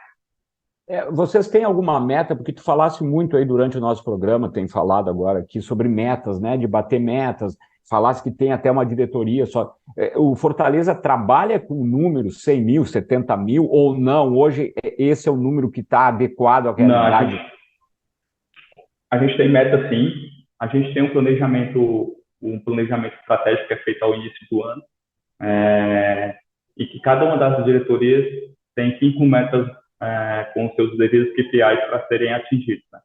Vocês têm alguma meta? Porque tu falasse muito aí durante o nosso programa, tem falado agora aqui sobre metas, né? De bater metas, falasse que tem até uma diretoria só. O Fortaleza trabalha com números 100 mil, 70 mil, ou não? Hoje esse é o número que está adequado à realidade? Não, a gente tem meta sim, a gente tem um planejamento estratégico que é feito ao início do ano, e que cada uma das diretorias tem 5 metas com seus devidos KPIs para serem atingidos. Né?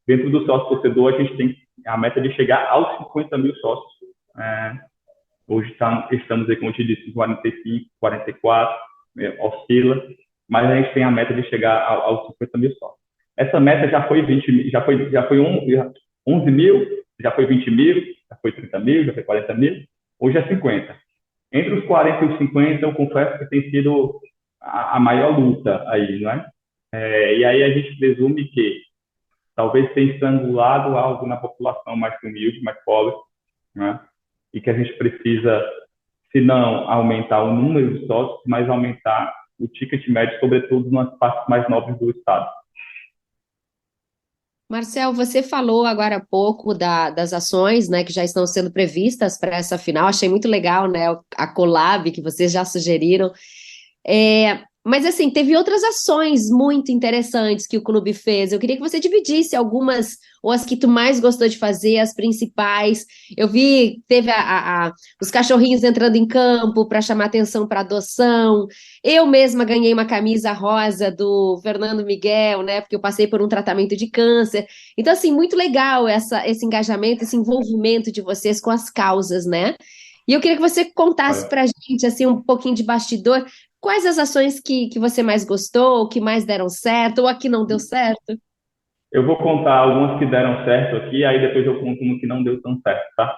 Dentro do sócio-torcedor, a gente tem a meta de chegar aos 50 mil sócios. Hoje estamos aí, como eu te disse, 45, 44, oscila, mas a gente tem a meta de chegar aos 50 mil sócios. Essa meta já foi 11 mil, já foi 20 mil, já foi 30 mil, já foi 40 mil, hoje é 50. Entre os 40 e os 50, eu confesso que tem sido a maior luta aí, não é? E aí a gente presume que talvez tenha estrangulado algo na população mais humilde, mais pobre, né? E que a gente precisa, se não aumentar o número de sócios, mas aumentar o ticket médio, sobretudo nas partes mais nobres do estado. Marcel, você falou agora há pouco das ações, né, que já estão sendo previstas para essa final. Achei muito legal, né, a collab que vocês já sugeriram. Mas, assim, teve outras ações muito interessantes que o clube fez. Eu queria que você dividisse algumas, ou as que tu mais gostou de fazer, as principais. Eu vi, teve os cachorrinhos entrando em campo para chamar atenção para adoção. Eu mesma ganhei uma camisa rosa do Fernando Miguel, né, porque eu passei por um tratamento de câncer. Então, assim, muito legal esse engajamento, esse envolvimento de vocês com as causas, né? E eu queria que você contasse para a gente, assim, um pouquinho de bastidor. Quais as ações que você mais gostou, que mais deram certo, ou a que não deu certo? Eu vou contar algumas que deram certo aqui, aí depois eu conto uma que não deu tão certo, tá?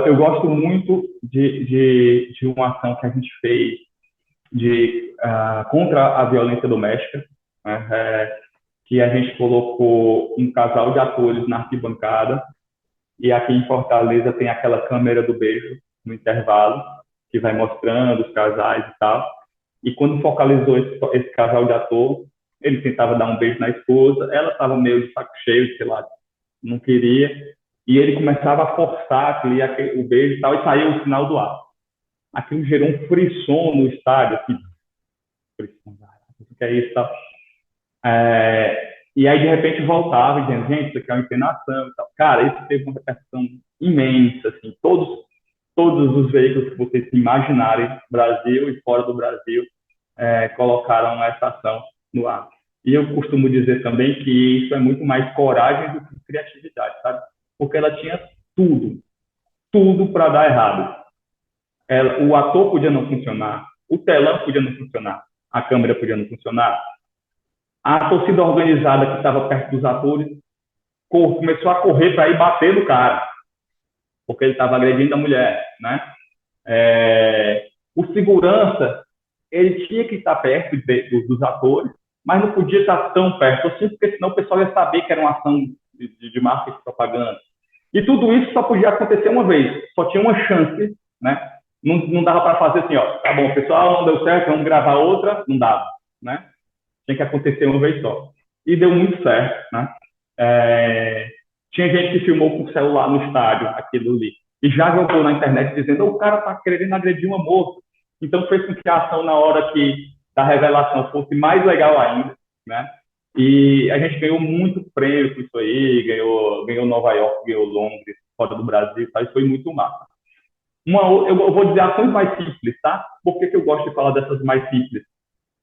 Eu gosto muito de uma ação que a gente fez contra a violência doméstica, né? Que a gente colocou um casal de atores na arquibancada, e aqui em Fortaleza tem aquela câmera do beijo no intervalo, que vai mostrando os casais e tal. E quando focalizou esse casal de ator, ele tentava dar um beijo na esposa, ela estava meio de saco cheio, sei lá, não queria, e ele começava a forçar o beijo e tal, e saiu o final do ar. Aquilo gerou um frisson no estádio, assim, o que é isso e tal. E aí, de repente, voltava dizendo, gente, isso aqui é uma encenação e tal. Cara, isso teve uma repercussão imensa, assim, todos os veículos que vocês se imaginarem, Brasil e fora do Brasil, colocaram essa ação no ar. E eu costumo dizer também que isso é muito mais coragem do que criatividade, sabe? Porque ela tinha tudo para dar errado. O ator podia não funcionar, o telão podia não funcionar, a câmera podia não funcionar. A torcida organizada que estava perto dos atores começou a correr para ir bater no cara, porque ele estava agredindo a mulher, né? O segurança, ele tinha que estar perto dos atores, mas não podia estar tão perto, assim, porque senão o pessoal ia saber que era uma ação de marketing e propaganda. E tudo isso só podia acontecer uma vez, só tinha uma chance, né? Não dava para fazer assim, ó, tá bom, pessoal, não deu certo, vamos gravar outra, não dava, né? Tinha que acontecer uma vez só. E deu muito certo, né? Tinha gente que filmou com o celular no estádio, aquilo ali, e já jogou na internet dizendo, o cara tá querendo agredir uma moça. Então fez com que a ação, na hora da revelação, fosse mais legal ainda, né? E a gente ganhou muito prêmio com isso aí, ganhou Nova York, ganhou Londres, fora do Brasil, tá? Isso foi muito massa. Eu vou dizer ações mais simples, tá? Por que eu gosto de falar dessas mais simples?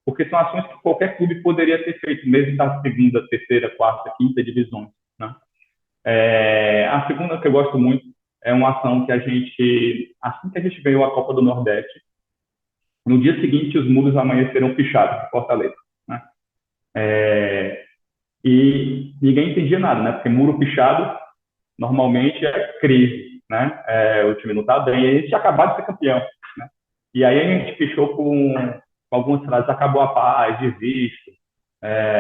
Porque são ações que qualquer clube poderia ter feito, mesmo da segunda, terceira, quarta, quinta divisões, né? A segunda que eu gosto muito é uma ação que assim que a gente ganhou a Copa do Nordeste, no dia seguinte os muros amanheceram fechados em Fortaleza, né? E ninguém entendia nada, né? Porque muro pichado normalmente é crise, né? O time não está bem, e a gente tinha acabado de ser campeão, né? E aí a gente pichou com algumas frases: acabou a paz, desisto.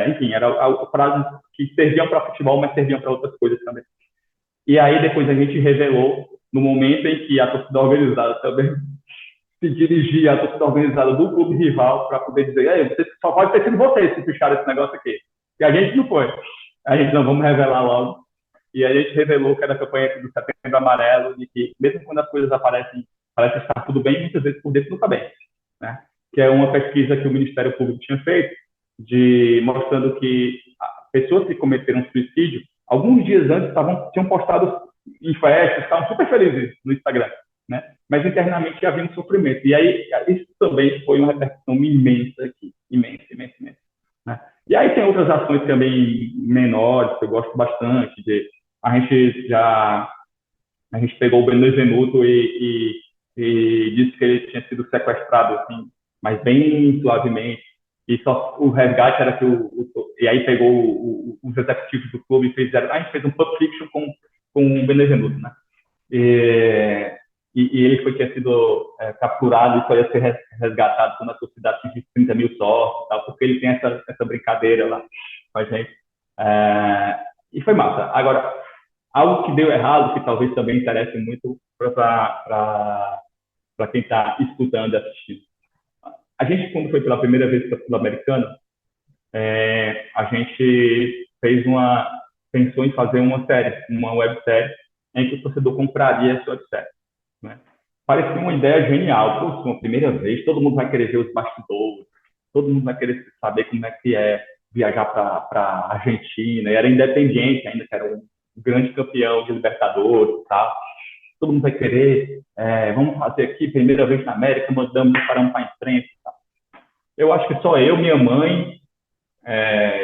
Enfim, era frases que serviam para futebol, mas serviam para outras coisas também. E aí depois a gente revelou, no momento em que a torcida organizada também se dirigia à torcida organizada do clube rival para poder dizer: só pode ter sido vocês que picharam esse negócio aqui. E a gente não foi. A gente não, vamos revelar logo. E a gente revelou que era a campanha do Setembro Amarelo, de que mesmo quando as coisas aparecem, parece estar tudo bem, muitas vezes por dentro não está bem, né? Que é uma pesquisa que o Ministério Público tinha feito, mostrando que pessoas que cometeram suicídio, alguns dias antes tinham postado em festas, estavam super felizes no Instagram, né? Mas internamente havia um sofrimento. E aí isso também foi uma repercussão imensa aqui, imensa, né? E aí tem outras ações também menores que eu gosto bastante. A gente pegou o Benevenuto e disse que ele tinha sido sequestrado, assim, mas bem suavemente. E só o resgate era que e aí pegou os executivos do clube e a gente fez um pub fiction com o Benevenuto, né? E ele tinha sido capturado e só ia ser resgatado quando a torcida atingisse 30 mil sócios, tal, porque ele tem essa brincadeira lá com a gente. E foi massa. Agora, algo que deu errado, que talvez também interesse muito para quem está escutando e assistindo. A gente, quando foi pela primeira vez para a Sul-Americana, a gente pensou em fazer uma websérie, em que o torcedor compraria essa websérie, né? Parecia uma ideia genial. Uma primeira vez, todo mundo vai querer ver os bastidores, todo mundo vai querer saber como é que é viajar para a Argentina. E era Independiente ainda, que era um grande campeão de Libertadores e tal. Todo mundo vai querer, vamos fazer aqui, primeira vez na América, mandamos para a imprensa e tal. Eu acho que só eu, minha mãe,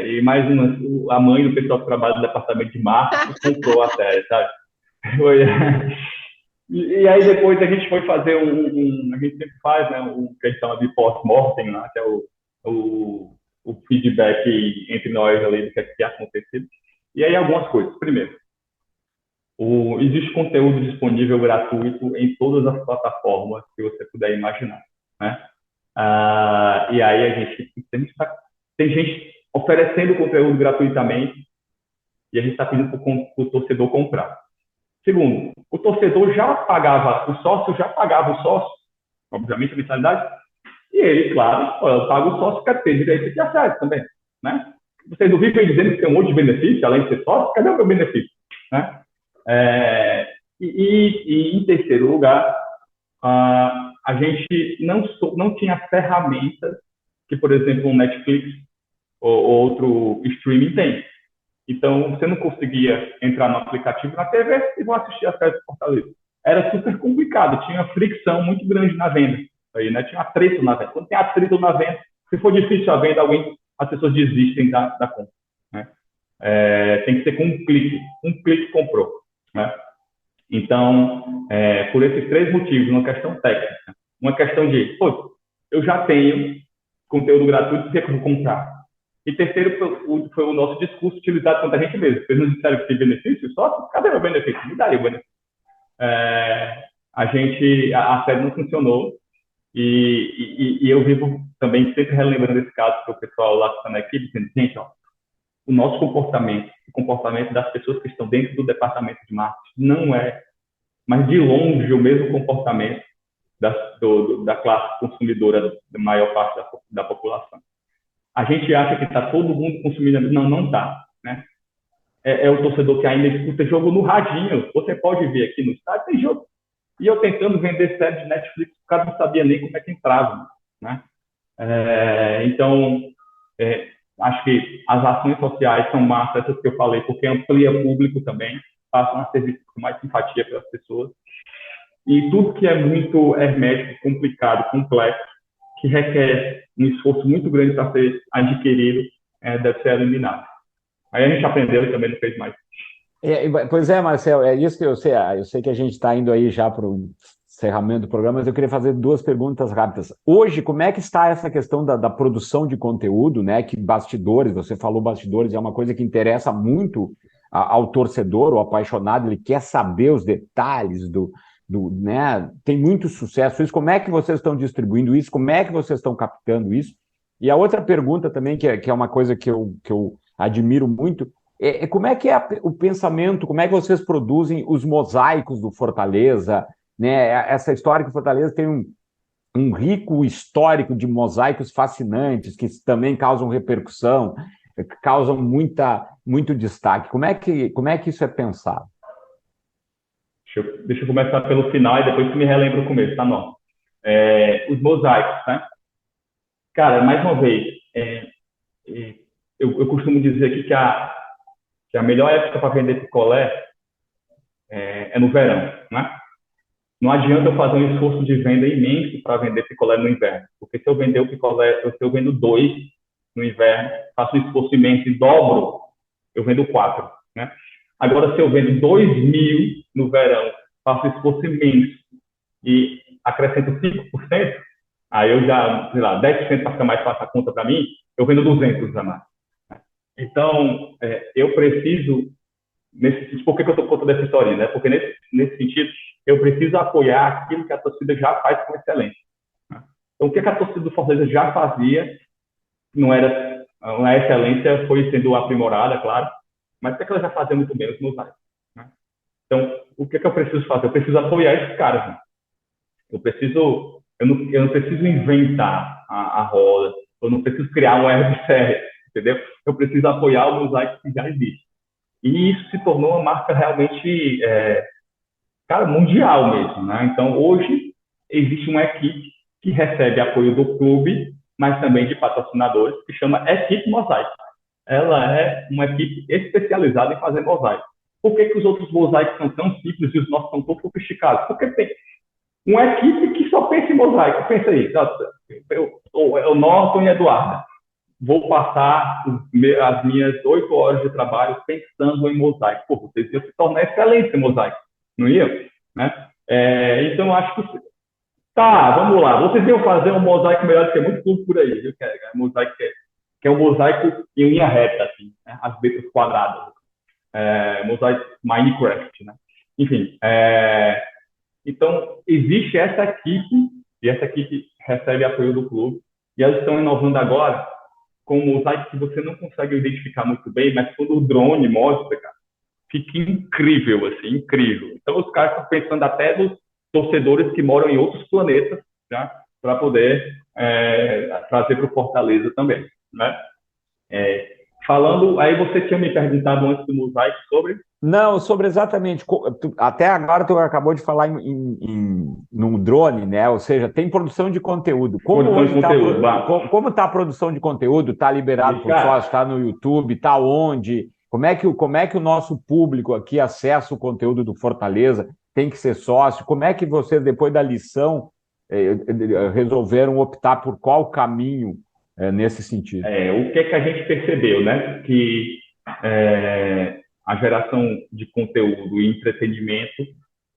e mais a mãe do pessoal que trabalha no departamento de marketing comprou a série, sabe? E aí depois a gente foi fazer a gente sempre faz, né, que a gente chama de post-mortem, né, que é o feedback entre nós ali do que tinha acontecido. E aí algumas coisas. Primeiro, existe conteúdo disponível gratuito em todas as plataformas que você puder imaginar, né? E aí tem gente oferecendo conteúdo gratuitamente e a gente está pedindo para o torcedor comprar. Segundo, o torcedor já pagava o sócio, obviamente a mensalidade, e ele, claro, eu pago o sócio, quer ter direito de acesso também, né? Vocês não vivem dizendo que tem um monte de benefício, além de ser sócio, cadê o meu benefício, né? E em terceiro lugar, a gente não tinha ferramentas que, por exemplo, o Netflix ou outro streaming tem. Então, você não conseguia entrar no aplicativo na TV e vão assistir a série do Fortaleza. Era super complicado, tinha fricção muito grande na venda. Aí, né? Tinha atrito na venda. Quando tem atrito na venda, se for difícil a venda, as pessoas desistem da compra, né? Tem que ser com um clique comprou, né? Então, por esses três motivos, uma questão técnica, uma questão de, eu já tenho conteúdo gratuito, por que eu vou comprar? E terceiro foi o nosso discurso utilizado contra a gente mesmo. Vocês nos disseram que tem benefício? Só, cadê meu benefício? Me daria o benefício. A série não funcionou e eu vivo também sempre relembrando esse caso que o pessoal lá que está na equipe dizendo: gente, o nosso comportamento, o comportamento das pessoas que estão dentro do departamento de marketing não é, mas de longe, o mesmo comportamento da classe consumidora da maior parte da população. A gente acha que está todo mundo consumindo, não está, né? É o torcedor que ainda escuta jogo no radinho. Você pode ver aqui no estádio, tem jogo. E eu tentando vender série de Netflix, o cara não sabia nem como é que entrava, né? Então, acho que as ações sociais são massas, essas que eu falei, porque amplia público também, passam a serviço com mais simpatia para as pessoas. E tudo que é muito hermético, complicado, complexo, que requer um esforço muito grande para ser adquirido, deve ser eliminado. Aí a gente aprendeu e também não fez mais. Pois é, Marcelo, é isso que eu sei. Eu sei que a gente está indo aí já para o encerramento do programa, mas eu queria fazer 2 perguntas rápidas. Hoje, como é que está essa questão da produção de conteúdo, né? Que bastidores, você falou bastidores, é uma coisa que interessa muito ao torcedor, o apaixonado, ele quer saber os detalhes né? Tem muito sucesso isso. Como é que vocês estão distribuindo isso? Como é que vocês estão captando isso? E a outra pergunta também, que é uma coisa que eu admiro muito, como é que é o pensamento, como é que vocês produzem os mosaicos do Fortaleza, né? Essa história que o Fortaleza tem um rico histórico de mosaicos fascinantes, que também causam repercussão, causam muito destaque. Como é que isso é pensado? Deixa eu começar pelo final e depois tu me relembra o começo, tá, não? Os mosaicos, né? Cara, mais uma vez, eu costumo dizer aqui que a melhor época para vender picolé é no verão, né? Não adianta eu fazer um esforço de venda imenso para vender picolé no inverno, porque se eu vender o picolé, se eu vendo 2 no inverno, faço um esforço imenso e dobro, eu vendo 4, né? Agora, se eu vendo 2.000 no verão, faço um esforço imenso e acrescento 5%, aí eu já, sei lá, 10% para ficar mais fácil a conta para mim, eu vendo 200 a mais. Então, eu preciso, por que eu estou contando essa história, né? Porque nesse sentido, eu preciso apoiar aquilo que a torcida já faz com excelência. Então, o que a torcida do Fortaleza já fazia, a excelência foi sendo aprimorada, claro, mas o que ela já fazia muito bem, os mosaicos. Então, o que eu preciso fazer? Eu preciso apoiar esses caras. Né? Eu não preciso inventar a roda, eu não preciso criar um RBCR, entendeu? Eu preciso apoiar o mosaico que já existe. E isso se tornou uma marca realmente, mundial mesmo, né? Então, hoje, existe uma equipe que recebe apoio do clube, mas também de patrocinadores, que chama Equipe Mosaico. Ela é uma equipe especializada em fazer mosaico. Por que os outros mosaicos são tão simples e os nossos são tão sofisticados? Porque tem uma equipe que só pensa em mosaico. Pensa aí, o Norton e Eduardo. Vou passar as minhas 8 horas de trabalho pensando em mosaico. Pô, vocês iam se tornar excelentes em mosaico, não iam? Né? Então, eu acho que... Tá, vamos lá. Vocês iam fazer um mosaico melhor do que muito clube por aí, viu? Mosaico que é um mosaico em linha reta, assim, né? As letras quadradas. Mosaico Minecraft, né? Enfim, então, existe essa equipe, e essa equipe recebe apoio do clube, e elas estão inovando agora com um mosaico que você não consegue identificar muito bem, mas quando o drone mostra, cara, fica incrível, assim, incrível. Então, os caras estão pensando até nos torcedores que moram em outros planetas, né, para poder trazer para o Fortaleza também, né? Falando, aí você tinha me perguntado antes do mosaico sobre... Não, sobre exatamente, até agora tu acabou de falar num drone, né? Ou seja, tem produção de conteúdo. Como está a produção de conteúdo? Está liberado por sócio? Está no YouTube? Está onde? Como é que o nosso público aqui acessa o conteúdo do Fortaleza? Tem que ser sócio? Como é que vocês, depois da lição, resolveram optar por qual caminho nesse sentido? O que a gente percebeu, né? Que a geração de conteúdo e entretenimento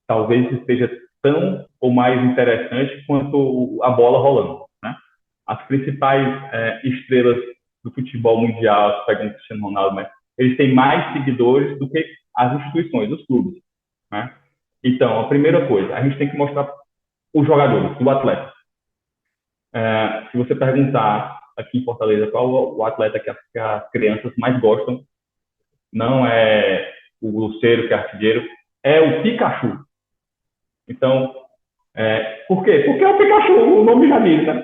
talvez esteja tão ou mais interessante quanto a bola rolando, né? As principais estrelas do futebol mundial, pegando o Cristiano Ronaldo, mas eles têm mais seguidores do que as instituições, os clubes, né? Então, a primeira coisa, a gente tem que mostrar os jogadores, o atleta. Se você perguntar aqui em Fortaleza qual o atleta que as crianças mais gostam, não é o Luceiro, que é artilheiro, é o Pikachu. Então, por quê? Porque é o Pikachu, o nome já diz, né?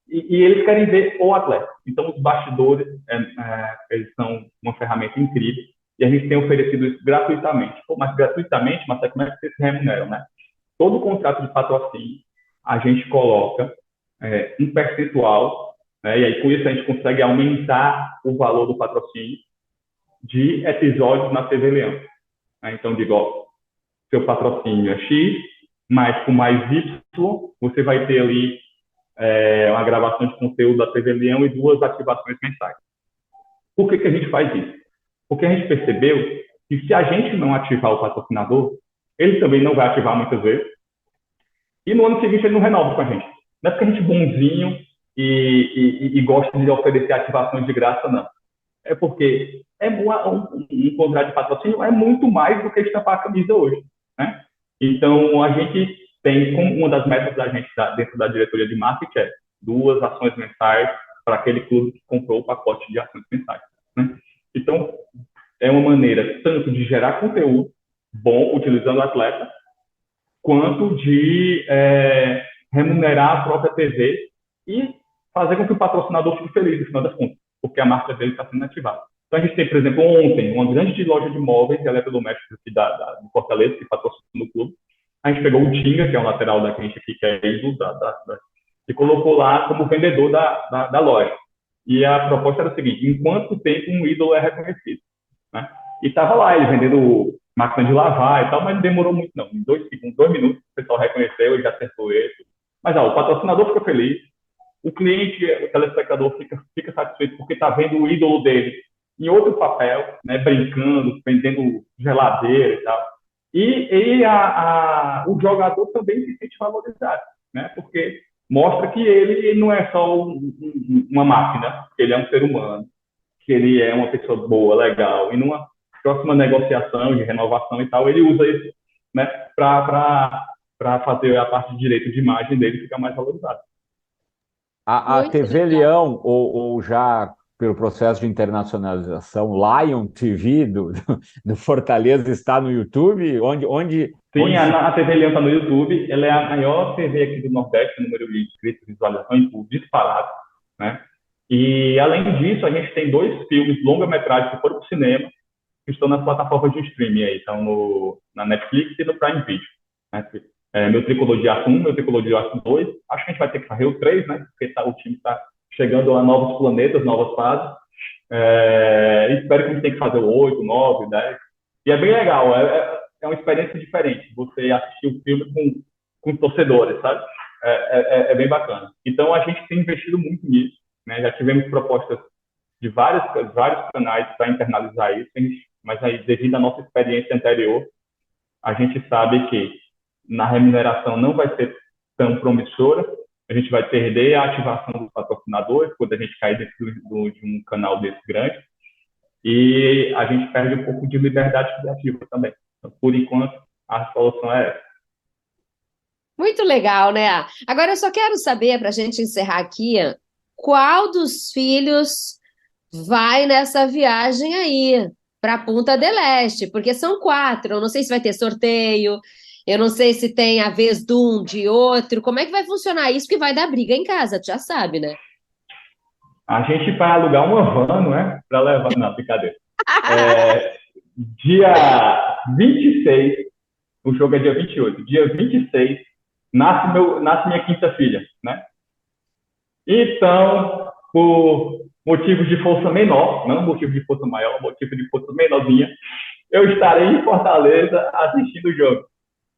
E eles querem ver o atleta. Então, os bastidores, eles são uma ferramenta incrível e a gente tem oferecido isso gratuitamente. Mas gratuitamente, mas como é que vocês se remuneram, né? Todo contrato de patrocínio, a gente coloca um percentual né? E aí, com isso, a gente consegue aumentar o valor do patrocínio de episódios na TV Leão. Né? Então, digo, ó, seu patrocínio é X, mas com mais Y, você vai ter ali uma gravação de conteúdo da TV Leão e 2 ativações mensais. Por que a gente faz isso? Porque a gente percebeu que se a gente não ativar o patrocinador, ele também não vai ativar muitas vezes, e no ano seguinte ele não renova com a gente. Não é porque a gente é bonzinho e gosta de oferecer ativações de graça, não. É porque um contrato de patrocínio é muito mais do que estampar a camisa hoje, né? Então, a gente tem, como uma das metas da gente dentro da diretoria de marketing, 2 ações mensais para aquele clube que comprou o pacote de ações mensais, né? Então, é uma maneira tanto de gerar conteúdo bom utilizando o atleta, quanto de remunerar a própria TV e fazer com que o patrocinador fique feliz, no final das contas, porque a marca dele está sendo ativada. Então, a gente tem, por exemplo, ontem, uma grande loja de móveis e eletrodomésticos aqui de Fortaleza, que patrocina o clube. A gente pegou o Tinga, que é o lateral da gente aqui, que é ídolo, e colocou lá como vendedor da loja. E a proposta era o seguinte: em quanto tempo um ídolo é reconhecido, né? E estava lá, ele vendendo máquina de lavar e tal, mas não demorou muito, não. Em 2 segundos, 2 minutos, o pessoal reconheceu, ele já acertou ele. Mas o patrocinador fica feliz, o cliente, o telespectador fica satisfeito porque está vendo o ídolo dele em outro papel, né, brincando, vendendo geladeira e tal. E o jogador também se sente valorizado, né, porque mostra que ele não é só uma máquina, que ele é um ser humano, que ele é uma pessoa boa, legal, e numa próxima negociação de renovação e tal, ele usa isso, né, para fazer a parte de direito de imagem dele ficar mais valorizada. A TV Leão, ou já pelo processo de internacionalização, Lion TV do Fortaleza está no YouTube? Sim, a TV Leão está no YouTube. Ela é a maior TV aqui do Nordeste, número de inscritos, visualização e tudo, disparado, né? E, além disso, a gente tem 2 filmes longa-metragem que foram para o cinema, que estão nas plataformas de streaming aí, estão na Netflix e no Prime Video, né? Meu Tricolor de Aço 1, meu Tricolor de Aço 2, acho que a gente vai ter que fazer o 3, né? Porque o time está chegando a novos planetas, novas fases. Espero que a gente tenha que fazer o 8, 9, 10. E é bem legal, é uma experiência diferente, você assistir o filme com os torcedores, sabe? É bem bacana. Então, a gente tem investido muito nisso, né? Já tivemos propostas de vários canais para internalizar isso, mas aí, devido à nossa experiência anterior, a gente sabe que na remuneração não vai ser tão promissora, a gente vai perder a ativação dos patrocinadores quando a gente cair dentro de um canal desse grande, e a gente perde um pouco de liberdade criativa também. Então, por enquanto, a solução é essa. Muito legal, né? Agora eu só quero saber, para a gente encerrar aqui, qual dos filhos vai nessa viagem aí para Punta del Este? Porque são 4, eu não sei se vai ter sorteio, eu não sei se tem a vez de um, de outro. Como é que vai funcionar isso? Que vai dar briga em casa, tu já sabe, né? A gente vai alugar uma van, não é? Para levar... Não, brincadeira. Dia 26, o jogo é dia 28. Dia 26, nasce minha quinta filha, né? Então, por motivos de força menor, não motivo de força maior, motivo de força menorzinha, eu estarei em Fortaleza assistindo o jogo.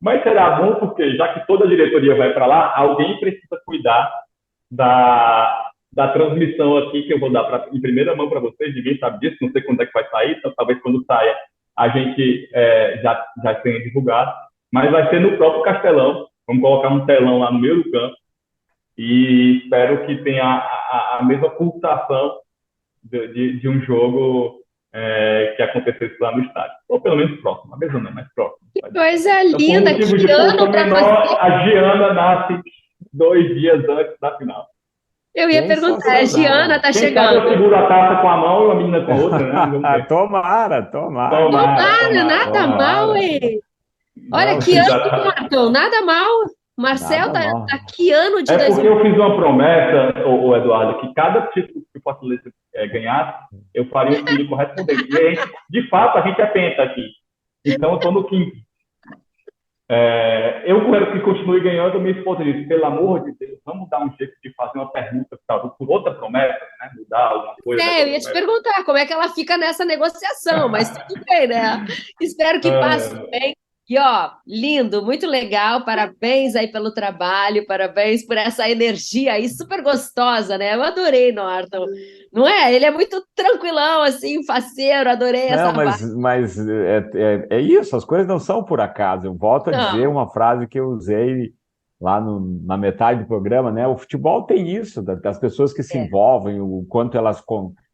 Mas será bom porque, já que toda a diretoria vai para lá, alguém precisa cuidar da transmissão aqui, que eu vou dar em primeira mão para vocês. Ninguém sabe disso, não sei quando é que vai sair, então talvez quando saia a gente já tenha divulgado. Mas vai ser no próprio Castelão. Vamos colocar um telão lá no meio do campo e espero que tenha a mesma pulsação de um jogo que acontecesse lá no estádio. Ou pelo menos próximo, a mesma não, mas próximo. Que coisa linda, então, que ano para fazer... A Giana nasce 2 dias antes da final. Eu ia perguntar, a Giana está chegando. Eu seguro a taça com a mão e a menina com a outra, né? Tomara. Nada mal, hein? Olha, que ano, Marcão, nada mal. Marcel tá que ano de 2000? Porque eu fiz uma promessa, Eduardo, que cada título que o Fortaleza ganhasse, eu faria um filho correspondente. E, de fato, a gente é penta aqui. Então, eu estou no 5º. Eu quero que continue ganhando. Minha esposa disse, pelo amor de Deus, vamos dar um jeito de fazer uma pergunta por outra promessa, né? Mudar alguma coisa. Eu ia te perguntar como é que ela fica nessa negociação, mas tudo bem, né? Espero que passe bem. E, ó, lindo, muito legal, parabéns aí pelo trabalho, parabéns por essa energia aí super gostosa, né? Eu adorei, Norton, não é? Ele é muito tranquilão, assim, faceiro, adorei essa mas é isso, as coisas não são por acaso. Eu volto a dizer uma frase que eu usei lá na metade do programa, né? O futebol tem isso, das pessoas que se envolvem, o quanto elas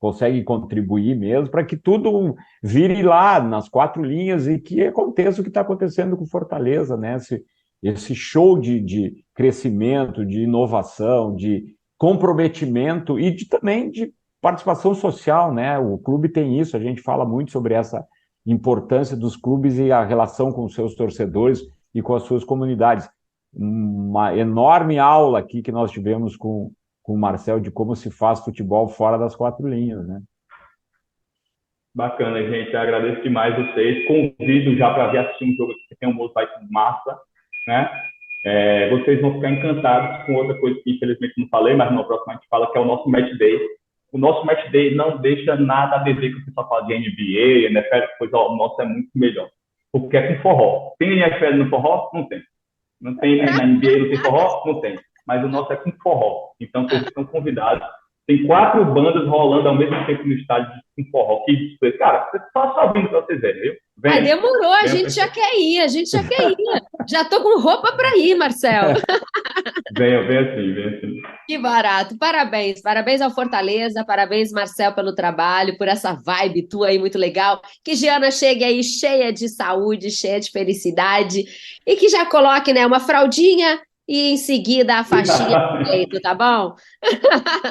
conseguem contribuir mesmo, para que tudo vire lá nas 4 linhas e que aconteça o que está acontecendo com Fortaleza, né? Esse show de crescimento, de inovação, de comprometimento e também de participação social, né? O clube tem isso, a gente fala muito sobre essa importância dos clubes e a relação com os seus torcedores e com as suas comunidades. Uma enorme aula aqui que nós tivemos com o Marcel de como se faz futebol fora das 4 linhas, né? Bacana, gente. Eu agradeço demais vocês. Convido já para vir assistir um jogo aqui, que tem um mosaico massa, né? Vocês vão ficar encantados com outra coisa que infelizmente não falei, mas no próximo a gente fala, que é o nosso Match Day. O nosso Match Day não deixa nada a dever que o pessoal fala de NBA, NFL, pois o nosso é muito melhor. Porque é com forró. Tem NFL no forró? Não tem. Não tem na NBA, não tem forró? Não tem. Mas o nosso é com forró. Então, vocês estão convidados. Tem 4 bandas rolando ao mesmo tempo no estádio com forró. Cara, só vindo para vocês verem, viu? Demorou, a gente já quer ir, Já tô com roupa para ir, Marcel. Vem assim. Que barato. Parabéns ao Fortaleza, parabéns, Marcel, pelo trabalho, por essa vibe tua aí muito legal. Que Giana chegue aí cheia de saúde, cheia de felicidade e que já coloque, né, uma fraldinha e em seguida a faixinha do peito, tá bom?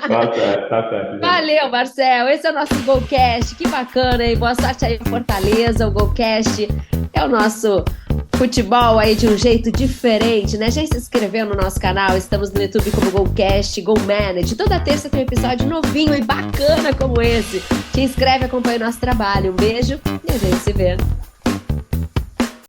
Tá certo. Valeu, Marcel. Esse é o nosso Golcast. Que bacana, hein? Boa sorte aí, Fortaleza. O Golcast é o nosso futebol aí de um jeito diferente, né? Já se inscreveu no nosso canal? Estamos no YouTube como Golcast, Go Manage. Toda terça tem um episódio novinho e bacana como esse. Te inscreve, acompanha o nosso trabalho. Um beijo e a gente se vê.